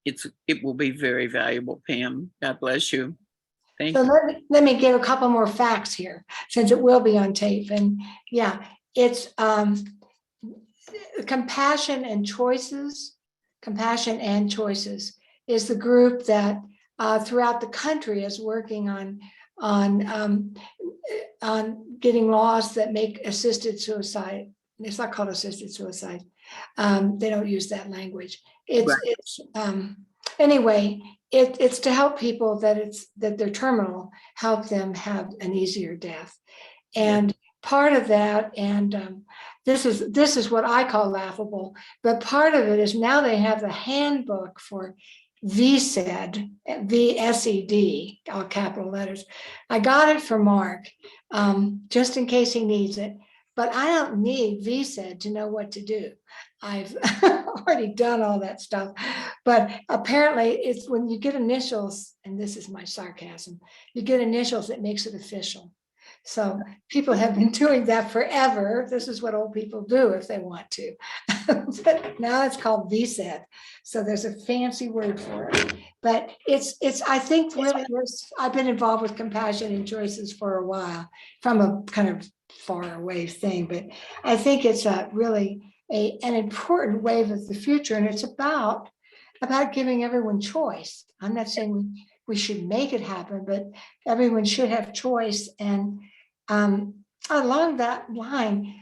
it will be very valuable, Pam. God bless you. Thank you. Let me give a couple more facts here, since it will be on tape. And yeah, it's Compassion and Choices is the group that throughout the country is working on getting laws that make assisted suicide. It's not called assisted suicide, They don't use that language. Anyway, it's to help people that they're terminal, help them have an easier death. And part of that, and this is what I call laughable, but part of it is now they have the handbook for VSED, VSED, all capital letters. I got it for Mark, just in case he needs it, but I don't need VSED to know what to do. I've already done all that stuff, but apparently it's when you get initials, and this is my sarcasm, you get initials, it makes it official. So people have been doing that forever. This is what old people do if they want to. But now it's called VSED. So there's a fancy word for it. But it's I think really I've been involved with compassion and choices for a while from a kind of far away thing. But I think it's really an important wave of the future. And it's about giving everyone choice. I'm not saying we should make it happen, but everyone should have choice. And along that line,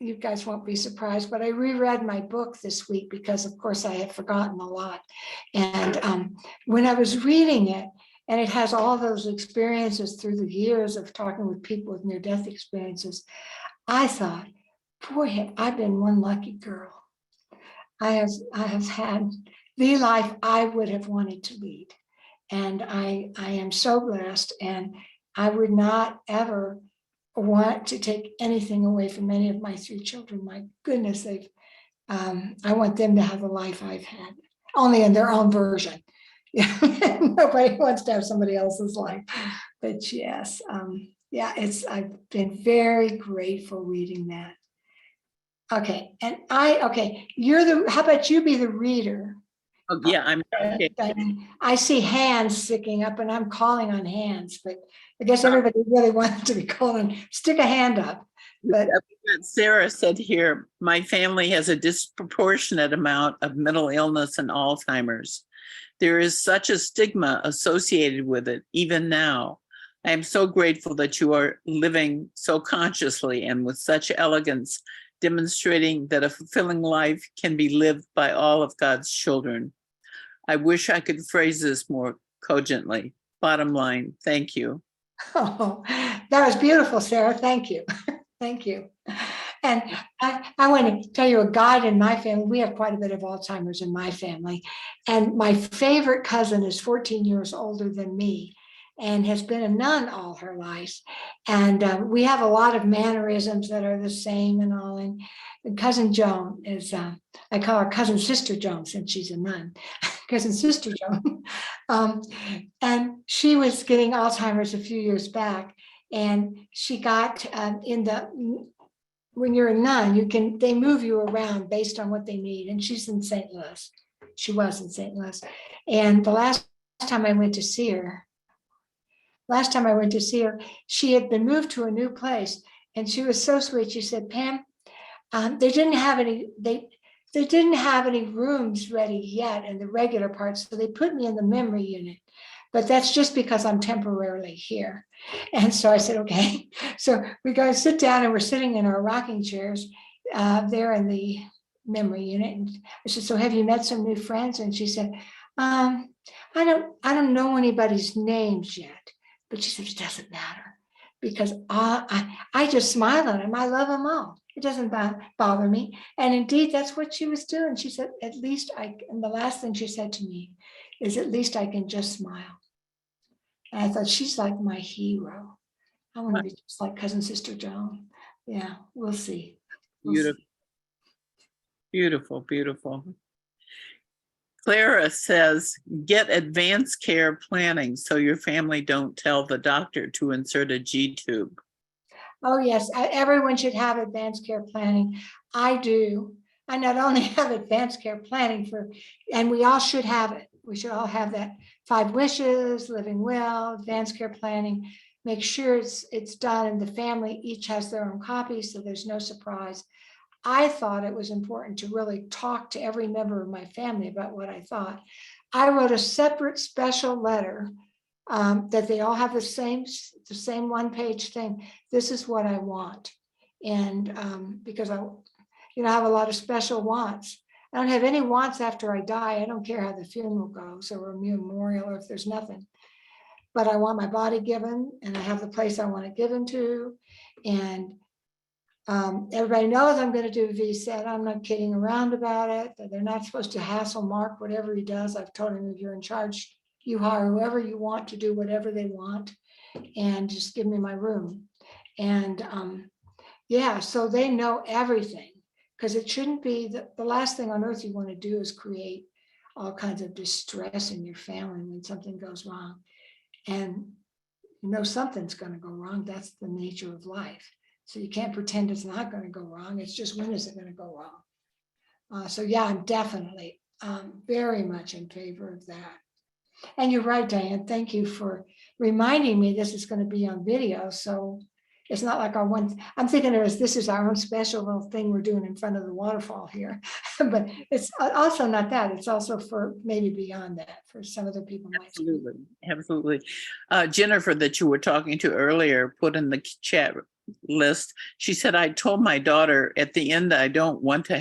you guys won't be surprised, but I reread my book this week because, of course, I had forgotten a lot. And when I was reading it, and it has all those experiences through the years of talking with people with near-death experiences, I thought, boy, have I been one lucky girl. I have had the life I would have wanted to lead. And I am so blessed, and I would not ever want to take anything away from any of my 3 children. My goodness, I want them to have the life I've had, only in their own version. Nobody wants to have somebody else's life. But yes, I've been very grateful reading that. Okay, and how about you be the reader? Oh, yeah, I'm okay. I see hands sticking up, and I'm calling on hands, but I guess everybody really wants to be calling. Stick a hand up. But Sarah said here, my family has a disproportionate amount of mental illness and Alzheimer's. There is such a stigma associated with it, even now. I am so grateful that you are living so consciously and with such elegance, demonstrating that a fulfilling life can be lived by all of God's children. I wish I could phrase this more cogently. Bottom line, thank you. oh, that was beautiful, Sarah. Thank you. Thank you. And I want to tell you a guide in my family. We have quite a bit of Alzheimer's in my family. And my favorite cousin is 14 years older than me and has been a nun all her life. And we have a lot of mannerisms that are the same and all. And cousin Joan is, I call her cousin Sister Joan since she's a nun. Cousin Sister Joan. And she was getting Alzheimer's a few years back. And she got when you're a nun, they move you around based on what they need. And she's in St. Louis. She was in St. Louis. And the last time I went to see her, she had been moved to a new place. And she was so sweet. She said, Pam, they didn't have any rooms ready yet in the regular parts. So they put me in the memory unit. But that's just because I'm temporarily here. And so I said, okay. So we go and sit down, and we're sitting in our rocking chairs there in the memory unit. And I said, so have you met some new friends? And she said, I don't know anybody's names yet. But she said, it doesn't matter, because I just smile at them. I love them all. It doesn't bother me. And indeed, that's what she was doing. She said, and the last thing she said to me is, at least I can just smile. And I thought, she's like my hero. I want to be just like cousin Sister Joan. Yeah, we'll see. Beautiful. Beautiful, beautiful. Clara says, get advanced care planning so your family don't tell the doctor to insert a G-tube. Oh, yes. Everyone should have advanced care planning. I do. I not only have advanced care planning and we all should have it. We should all have that 5 wishes, living well, advanced care planning. Make sure it's done, and the family each has their own copy, so there's no surprise. I thought it was important to really talk to every member of my family about what I thought. I wrote a separate special letter that they all have the same 1-page thing. This is what I want. And because I have a lot of special wants. I don't have any wants after I die. I don't care how the funeral goes or a memorial or if there's nothing. But I want my body given, and I have the place I want it given to. And everybody knows I'm going to do VSET. I'm not kidding around about it. That they're not supposed to hassle Mark, whatever he does. I've told him, if you're in charge, you hire whoever you want to do whatever they want, and just give me my room. And yeah, so they know everything, because it shouldn't be the last thing on earth you want to do is create all kinds of distress in your family when something goes wrong. And something's going to go wrong. That's the nature of life. So you can't pretend it's not going to go wrong. It's just, when is it going to go wrong? So yeah, I'm definitely very much in favor of that. And you're right, Diane. Thank you for reminding me this is going to be on video. So it's not like I'm thinking this is our own special little thing we're doing in front of the waterfall here. But it's also not that. It's also for maybe beyond that, for some other people. Absolutely. Absolutely. Jennifer, that you were talking to earlier, put in the chat list. She said, I told my daughter at the end, I don't want her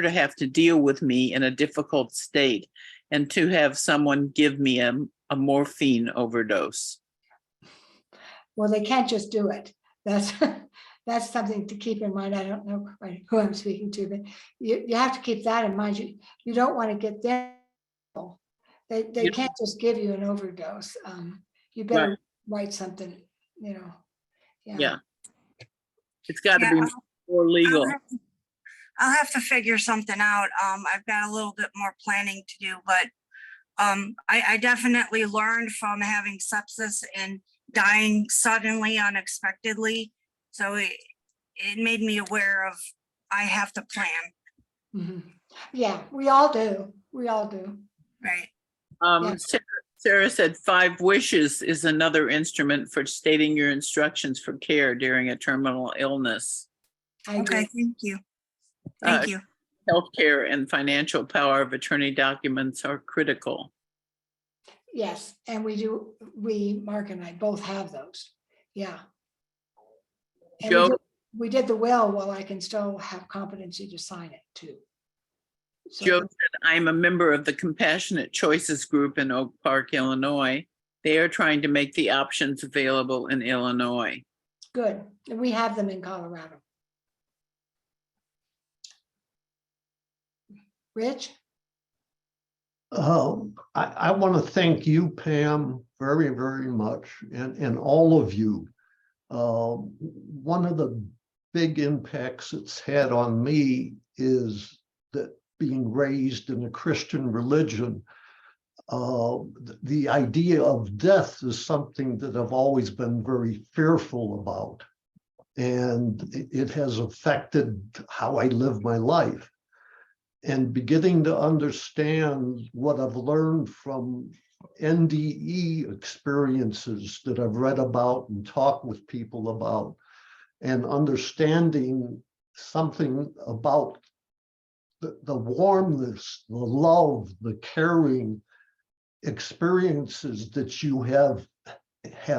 to have to deal with me in a difficult state and to have someone give me a morphine overdose. Well, they can't just do it. That's something to keep in mind. I don't know quite who I'm speaking to, but you have to keep that in mind. You don't want to get there. They can't just give you an overdose. You better write something, Yeah. It's got to be more legal. I'll have to figure something out. I've got a little bit more planning to do, but I definitely learned from having sepsis and dying suddenly, unexpectedly. So it made me aware of, I have to plan. Mm-hmm. Yeah, we all do. We all do. Right. Yeah. Sarah said 5 wishes is another instrument for stating your instructions for care during a terminal illness. I agree. Okay, thank you. Thank you. Healthcare and financial power of attorney documents are critical. Yes, and Mark and I both have those. Yeah. And Joe, we did the will, well, I can still have competency to sign it too. So, Joe said, I'm a member of the Compassionate Choices group in Oak Park, Illinois. They are trying to make the options available in Illinois. good. And we have them in Colorado. Rich? I want to thank you, Pam, very, very much, and all of you. One of the big impacts it's had on me is that being raised in a Christian religion, the idea of death is something that I've always been very fearful about. And it has affected how I live my life. And beginning to understand what I've learned from NDE experiences that I've read about and talked with people about, and understanding something about the warmness, the love, the caring experiences that you have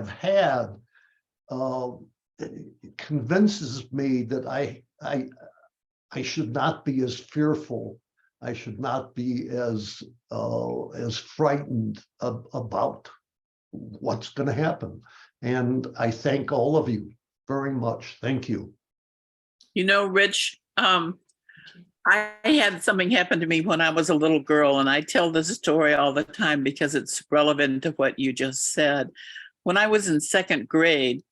had, convinces me that I should not be as fearful. I should not be as frightened about what's going to happen. And I thank all of you very much. Thank you. Rich, I had something happen to me when I was a little girl, and I tell this story all the time because it's relevant to what you just said. When I was in 2nd grade,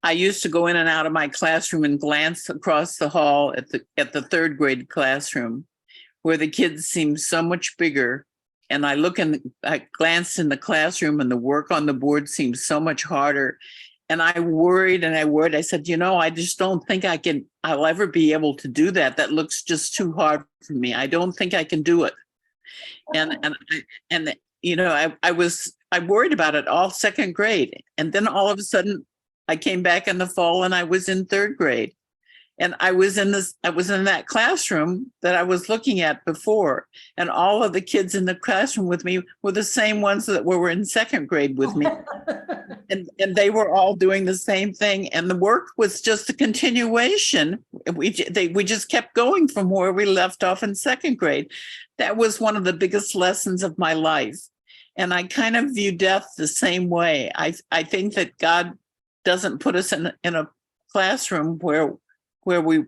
I used to go in and out of my classroom and glance across the hall at the 3rd grade classroom, where the kids seemed so much bigger. And I glanced in the classroom, and the work on the board seemed so much harder. And I worried. I said, I just don't think I'll ever be able to do that. That looks just too hard for me. I don't think I can do it. And I worried about it all 2nd grade. And then all of a sudden, I came back in the fall and I was in 3rd grade. And I was in that classroom that I was looking at before. And all of the kids in the classroom with me were the same ones that were in second grade with me. And they were all doing the same thing. And the work was just a continuation. We just kept going from where we left off in second grade. That was one of the biggest lessons of my life. And I kind of view death the same way. I think that God doesn't put us in a classroom where we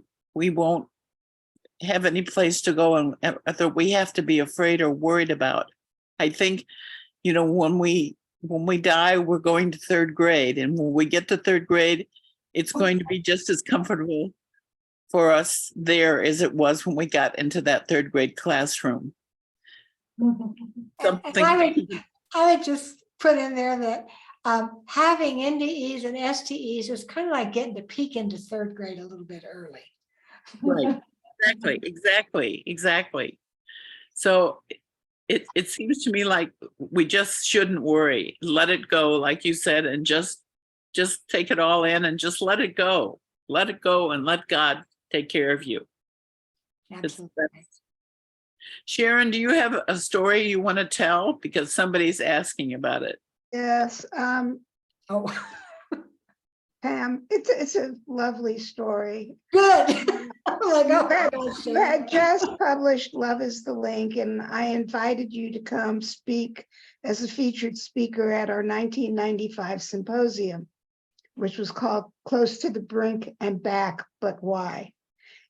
won't have any place to go and that we have to be afraid or worried about. I think, when we die, we're going to third grade. And when we get to third grade, it's going to be just as comfortable for us there as it was when we got into that third grade classroom. I would just put in there that having NDEs and STEs is kind of like getting to peek into third grade a little bit early. Right. Exactly. So it seems to me like we just shouldn't worry. Let it go, like you said, and just take it all in and just let it go. Let it go and let God take care of you. Absolutely. Sharon, do you have a story you want to tell? Because somebody's asking about it. Yes, Oh, Pam, it's a lovely story. good. I'm like, oh, my You gosh, had just published Love is the Link, and I invited you to come speak as a featured speaker at our 1995 symposium, which was called Close to the Brink and Back, But Why?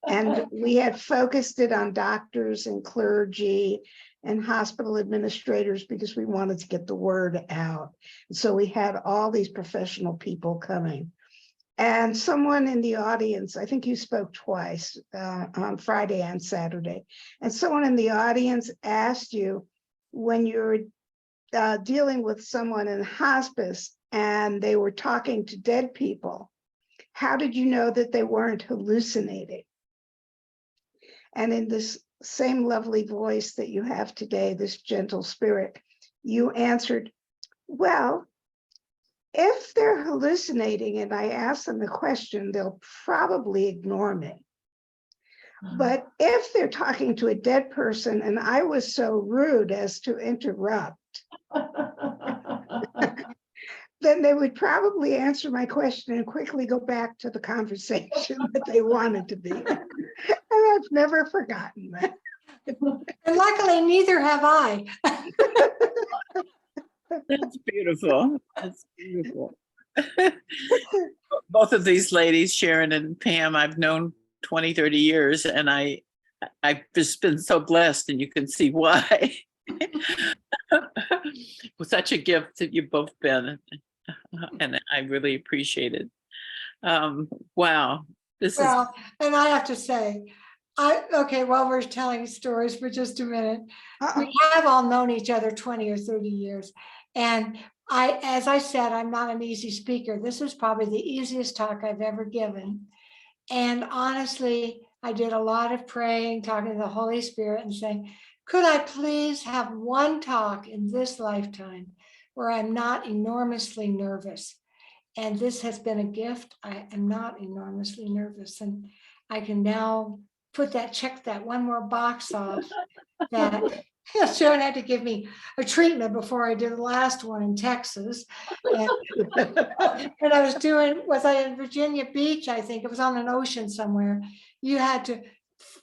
And we had focused it on doctors and clergy and hospital administrators because we wanted to get the word out. So we had all these professional people coming. And someone in the audience, I think you spoke twice on Friday and Saturday, and someone in the audience asked you, when you're dealing with someone in hospice and they were talking to dead people, how did you know that they weren't hallucinating? And in this same lovely voice that you have today, this gentle spirit, you answered, well, if they're hallucinating and I ask them a question, they'll probably ignore me. But if they're talking to a dead person and I was so rude as to interrupt, then they would probably answer my question and quickly go back to the conversation that they wanted to be. And I've never forgotten that. And luckily, neither have I. That's beautiful. Both of these ladies, Sharon and Pam, I've known 20, 30 years, and I've just been so blessed, and you can see why. With such a gift that you've both been, and I really appreciate it. Wow. Well, and I have to say, while we're telling stories for just a minute, we have all known each other 20 or 30 years. And as I said, I'm not an easy speaker. This is probably the easiest talk I've ever given. And honestly, I did a lot of praying, talking to the Holy Spirit and saying, could I please have one talk in this lifetime where I'm not enormously nervous? And this has been a gift. I am not enormously nervous. And I can now check that one more box off that Sharon had to give me a treatment before I did the last one in Texas. And was I in Virginia Beach? I think it was on an ocean somewhere. You had to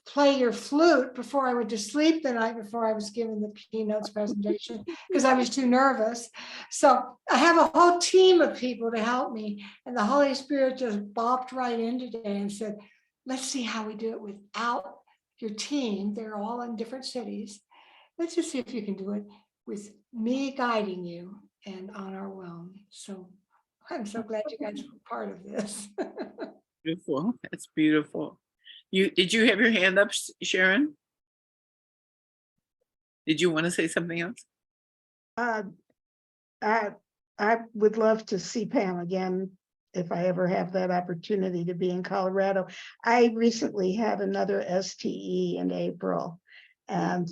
play your flute before I went to sleep the night before I was giving the keynotes presentation because I was too nervous. So I have a whole team of people to help me. And the Holy Spirit just bopped right in today and said, let's see how we do it without your team. They're all in different cities. Let's just see if you can do it with me guiding you and on our own. So I'm so glad you guys were part of this. Beautiful. That's beautiful. Did you have your hand up, Sharon? Did you want to say something else? I would love to see Pam again if I ever have that opportunity to be in Colorado. I recently had another STE in April, and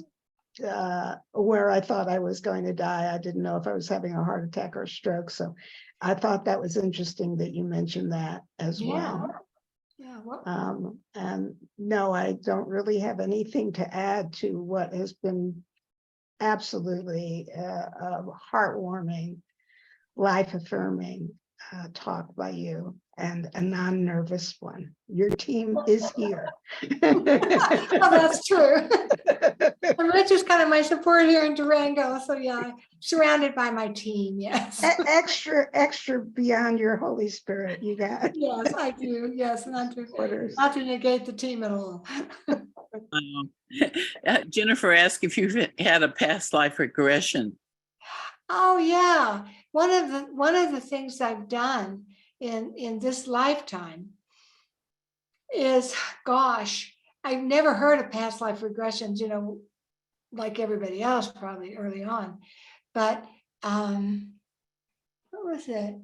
where I thought I was going to die. I didn't know if I was having a heart attack or stroke. So I thought that was interesting that you mentioned that as well. Yeah, well, And no, I don't really have anything to add to what has been absolutely a heartwarming, life-affirming talk by you, and a non-nervous one. Your team is here. oh, that's true. And Rich is kind of my support here in Durango, so yeah, surrounded by my team, yes. Extra beyond your Holy Spirit, you got Yes, I do, yes, orders. not to negate the team at all. Jennifer asked if you've had a past life regression. Oh, yeah, one of the things I've done in this lifetime is, gosh, I've never heard of past life regressions, you know, like everybody else probably early on, but what was it?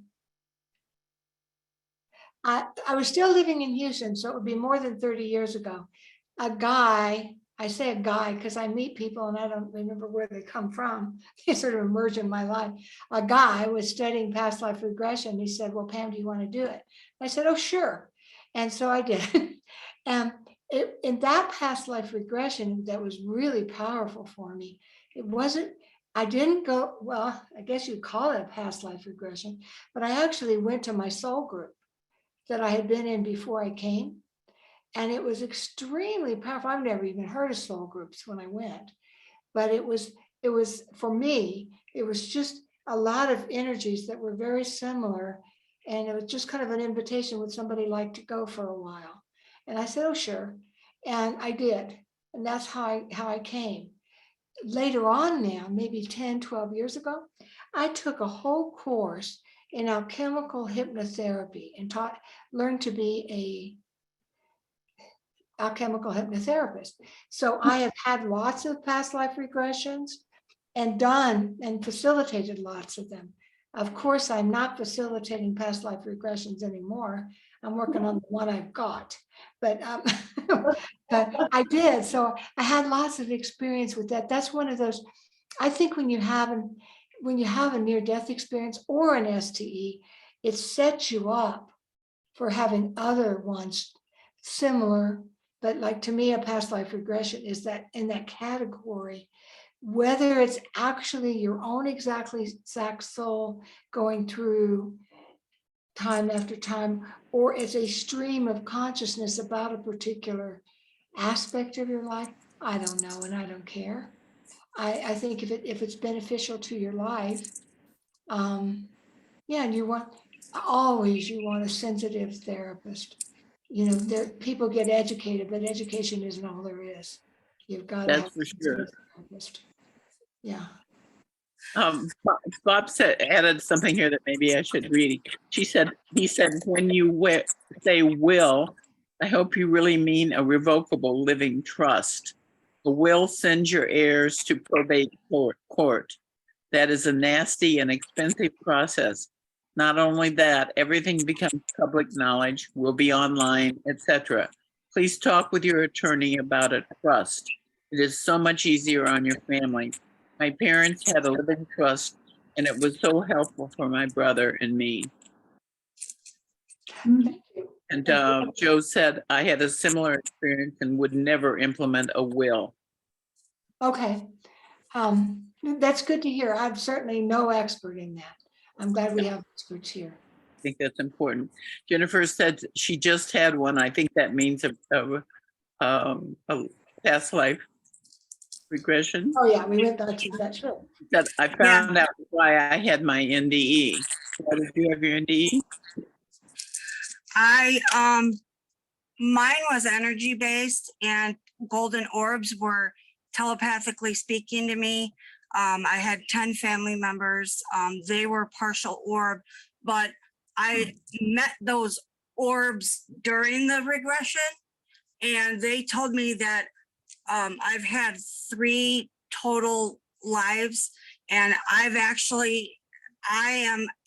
I was still living in Houston, so it would be more than 30 years ago. A guy, I say a guy because I meet people and I don't remember where they come from. They sort of emerge in my life. A guy was studying past life regression. He said, well, Pam, do you want to do it? I said, oh, sure. And so I did. And in that past life regression, that was really powerful for me. It wasn't, I didn't go, well, I guess you'd call it a past life regression, but I actually went to my soul group that I had been in before I came. And it was extremely powerful. I've never even heard of soul groups when I went, but it was for me, it was just a lot of energies that were very similar. And it was just kind of an invitation, would somebody like to go for a while? And I said, oh, sure. And I did. And that's how I came. Later on now, maybe 10, 12 years ago, I took a whole course in alchemical hypnotherapy and learned to be a alchemical hypnotherapist. So I have had lots of past life regressions and done and facilitated lots of them. Of course, I'm not facilitating past life regressions anymore. I'm working on the one I've got, but but I did. So I had lots of experience with that. That's one of those, I think when you have a near-death experience or an STE, it sets you up for having other ones similar. But like, to me, a past life regression is that in that category, whether it's actually your own exact soul going through time after time, or it's a stream of consciousness about a particular aspect of your life, I don't know, and I don't care. I think if it's beneficial to your life, yeah, and you want a sensitive therapist. You know, people get educated, but education isn't all there is. You've got to That's have for a sure. sensitive therapist. Yeah. Bob added something here that maybe I should read. He said, when you say will, I hope you really mean a revocable living trust. A will sends your heirs to probate court. That is a nasty and expensive process. Not only that, everything becomes public knowledge, will be online, etc. Please talk with your attorney about a trust. It is so much easier on your family. My parents had a living trust, and it was so helpful for my brother and me. Thank you. And Joe said, I had a similar experience and would never implement a will. Okay. That's good to hear. I'm certainly no expert in that. I'm glad we have experts here. I think that's important. Jennifer said she just had one. I think that means a past life regression. Oh, yeah, we went back to that, sure. That I found out why I had my NDE. Why did you have your NDE? Mine was energy based, and golden orbs were telepathically speaking to me. I had 10 family members. They were partial orb, but I met those orbs during the regression, and they told me that I've had 3 total lives, and I am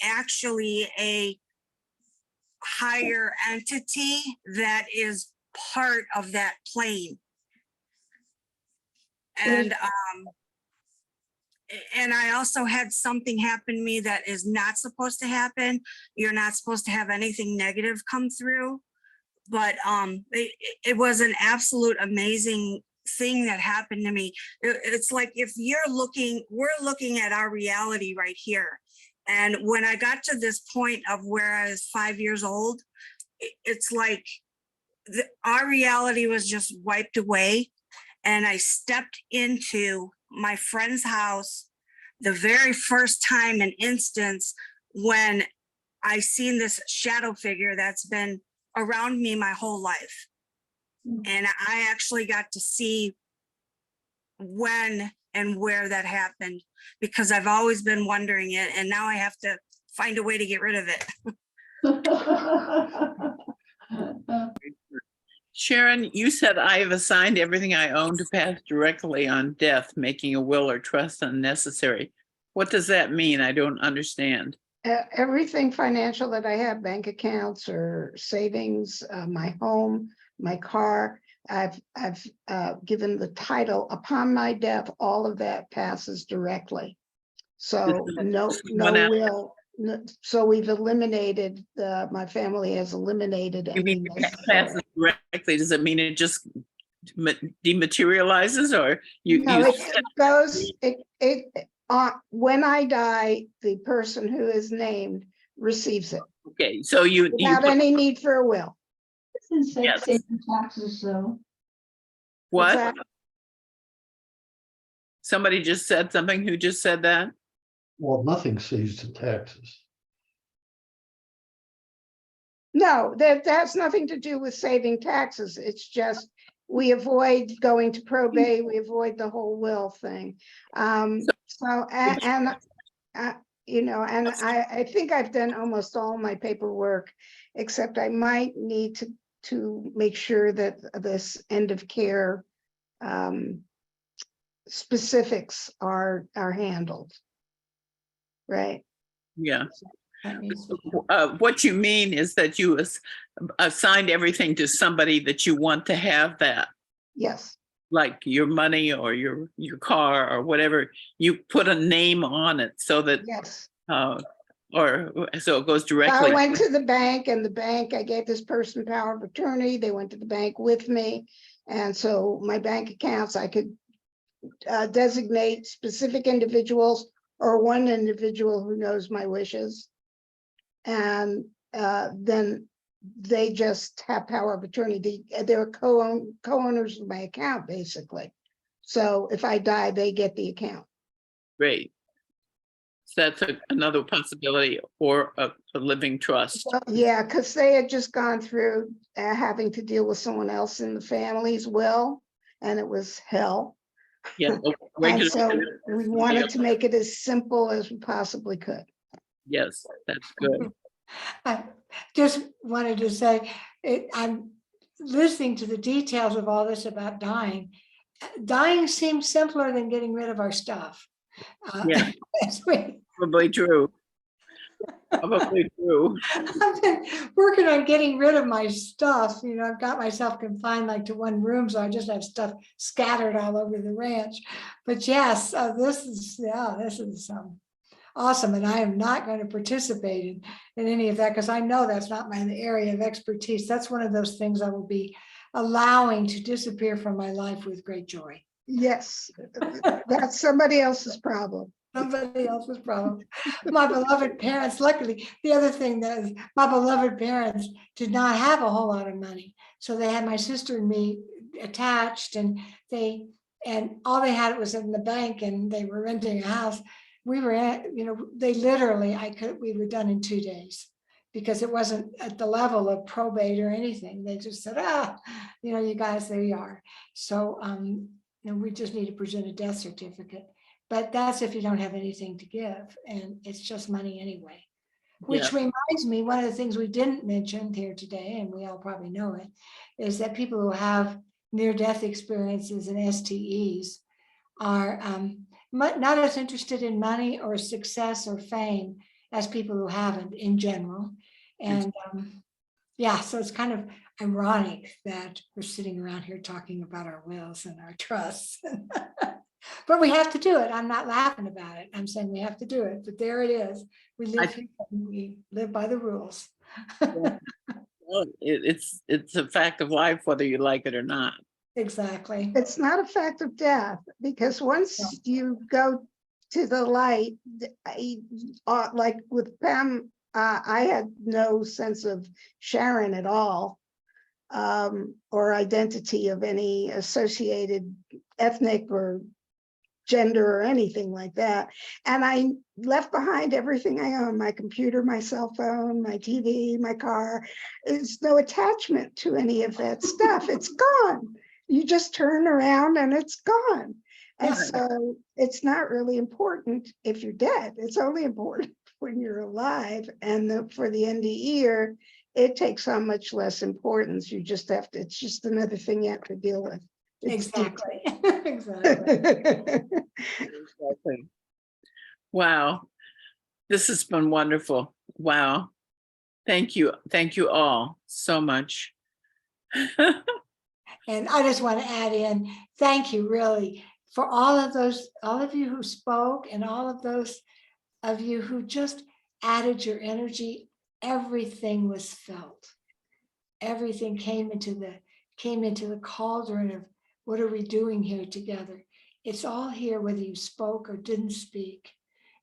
actually a higher entity that is part of that plane. And I also had something happen to me that is not supposed to happen. You're not supposed to have anything negative come through, but it was an absolute amazing thing that happened to me. It's like if we're looking at our reality right here. And when I got to this point of where I was 5 years old, it's like our reality was just wiped away. And I stepped into my friend's house the very first time and instance when I seen this shadow figure that's been around me my whole life. And I actually got to see when and where that happened, because I've always been wondering it, and now I have to find a way to get rid of it. Sharon, you said I have assigned everything I own to pass directly on death, making a will or trust unnecessary. What does that mean? I don't understand. Everything financial that I have, bank accounts or savings, my home, my car, I've given the title upon my death, all of that passes directly. So no will. So we've eliminated, my family has eliminated. You mean any it passes directly? Does it mean it just dematerializes, or No, it goes, when I die, the person who is named receives it okay, so you without any need for a will. Yes. Saving taxes, though. What's what? that? Somebody just said something. Who just said that? Well, nothing saves the taxes. No, that's nothing to do with saving taxes. It's just, we avoid going to probate, we avoid the whole will thing. You know, and I think I've done almost all my paperwork, except I might need to make sure that this end of care specifics are handled. Right. Yeah. What you mean is that you assigned everything to somebody that you want to have that, Yes. like your money or your car or whatever. You put a name on it so that, Yes. or so it goes I directly. went to the bank, and the bank, I gave this person power of attorney. They went to the bank with me. And so my bank accounts, I could designate specific individuals or one individual who knows my wishes. And then they just have power of attorney. They're co-owners of my account, basically. So if I die, they get the account. Great. So that's another possibility, or a living trust. Well, yeah, because they had just gone through having to deal with someone else in the family's will, and it was hell. Yeah. And so we wanted to make it as simple as we possibly could. Yes, that's good. I just wanted to say, I'm listening to the details of all this about dying. Dying seems simpler than getting rid of our stuff. Yeah. As we- Probably true. Probably true. I've been working on getting rid of my stuff. You know, I've got myself confined like to one room, so I just have stuff scattered all over the ranch. But yes, this is awesome. And I am not going to participate in any of that, because I know that's not my area of expertise. That's one of those things I will be allowing to disappear from my life with great joy. Yes, that's somebody else's problem. Somebody else's problem. My beloved parents, luckily, the other thing that is, my beloved parents did not have a whole lot of money. So they had my sister and me attached, and all they had was in the bank, and they were renting a house. We were at, you know, they literally, we were done in 2 days, because it wasn't at the level of probate or anything. They just said, you know, you guys, there you are. So, you know, we just need to present a death certificate. But that's if you don't have anything to give, and it's just money anyway. Which reminds me, one of the things we didn't mention here today, and we all probably know it, is that people who have near-death experiences and STEs are not as interested in money or success or fame as people who haven't in general. And yeah, so it's kind of ironic that we're sitting around here talking about our wills and our trusts. But we have to do it. I'm not laughing about it. I'm saying we have to do it. But there it is. We live here, and we live by the rules. Well, it's a fact of life, whether you like it or not. Exactly. It's not a fact of death, because once you go to the light, like with Pam, I had no sense of Sharon at all, or identity of any associated ethnic or gender or anything like that. And I left behind everything I own, my computer, my cell phone, my TV, my car. There's no attachment to any of that stuff. It's gone. You just turn around and it's gone. And Right. so it's not really important if you're dead. It's only important when you're alive. And for the NDE, it takes on much less importance. You just have to, it's just another thing you have to deal with. It's Exactly. Exactly. Exactly. Wow. This has been wonderful. Wow. Thank you. Thank you all so much. And I just want to add in, thank you really for all of you who spoke, and all of those of you who just added your energy. Everything was felt. Everything came into the cauldron of what are we doing here together. It's all here, whether you spoke or didn't speak.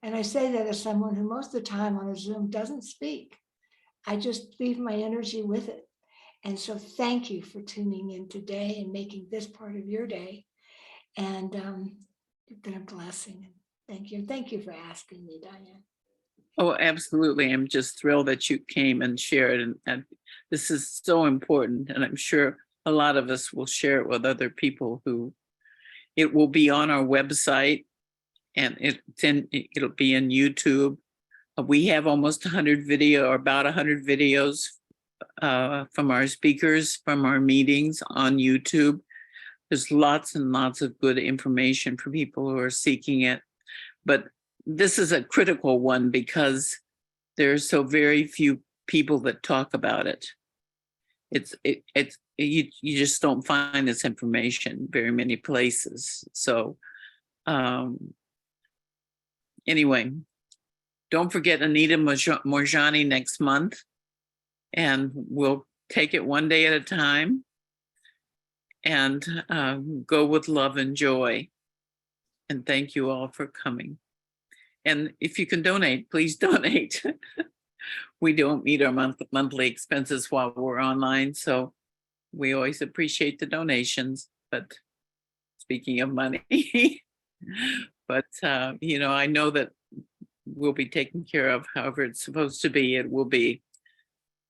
And I say that as someone who most of the time on a Zoom doesn't speak. I just leave my energy with it. And so thank you for tuning in today and making this part of your day. And you've been a blessing. Thank you. Thank you for asking me, Diane. Oh, absolutely. I'm just thrilled that you came and shared. And this is so important. And I'm sure a lot of us will share it with other people who, it will be on our website, and it'll be in YouTube. We have almost 100 video, or about 100 videos from our speakers, from our meetings on YouTube. There's lots and lots of good information for people who are seeking it. But this is a critical one because there's so very few people that talk about it. You just don't find this information very many places. So anyway, don't forget Anita Morjani next month, and we'll take it one day at a time and go with love and joy. And thank you all for coming. And if you can donate, please donate. We don't meet our monthly expenses while we're online, so we always appreciate the donations. But speaking of money, but I know that we'll be taken care of however it's supposed to be. It will be.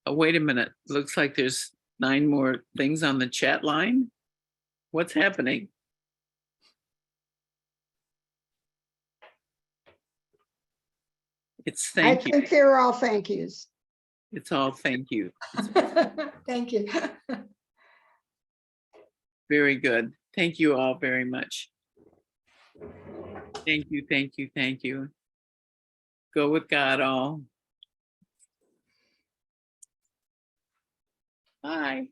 Oh, wait a minute. Looks like there's 9 more things on the chat line. What's happening? It's thank you. I think they're all thank yous. It's all thank you. Thank you. Very good. Thank you all very much. Thank you, thank you, thank you. Go with God all. Bye.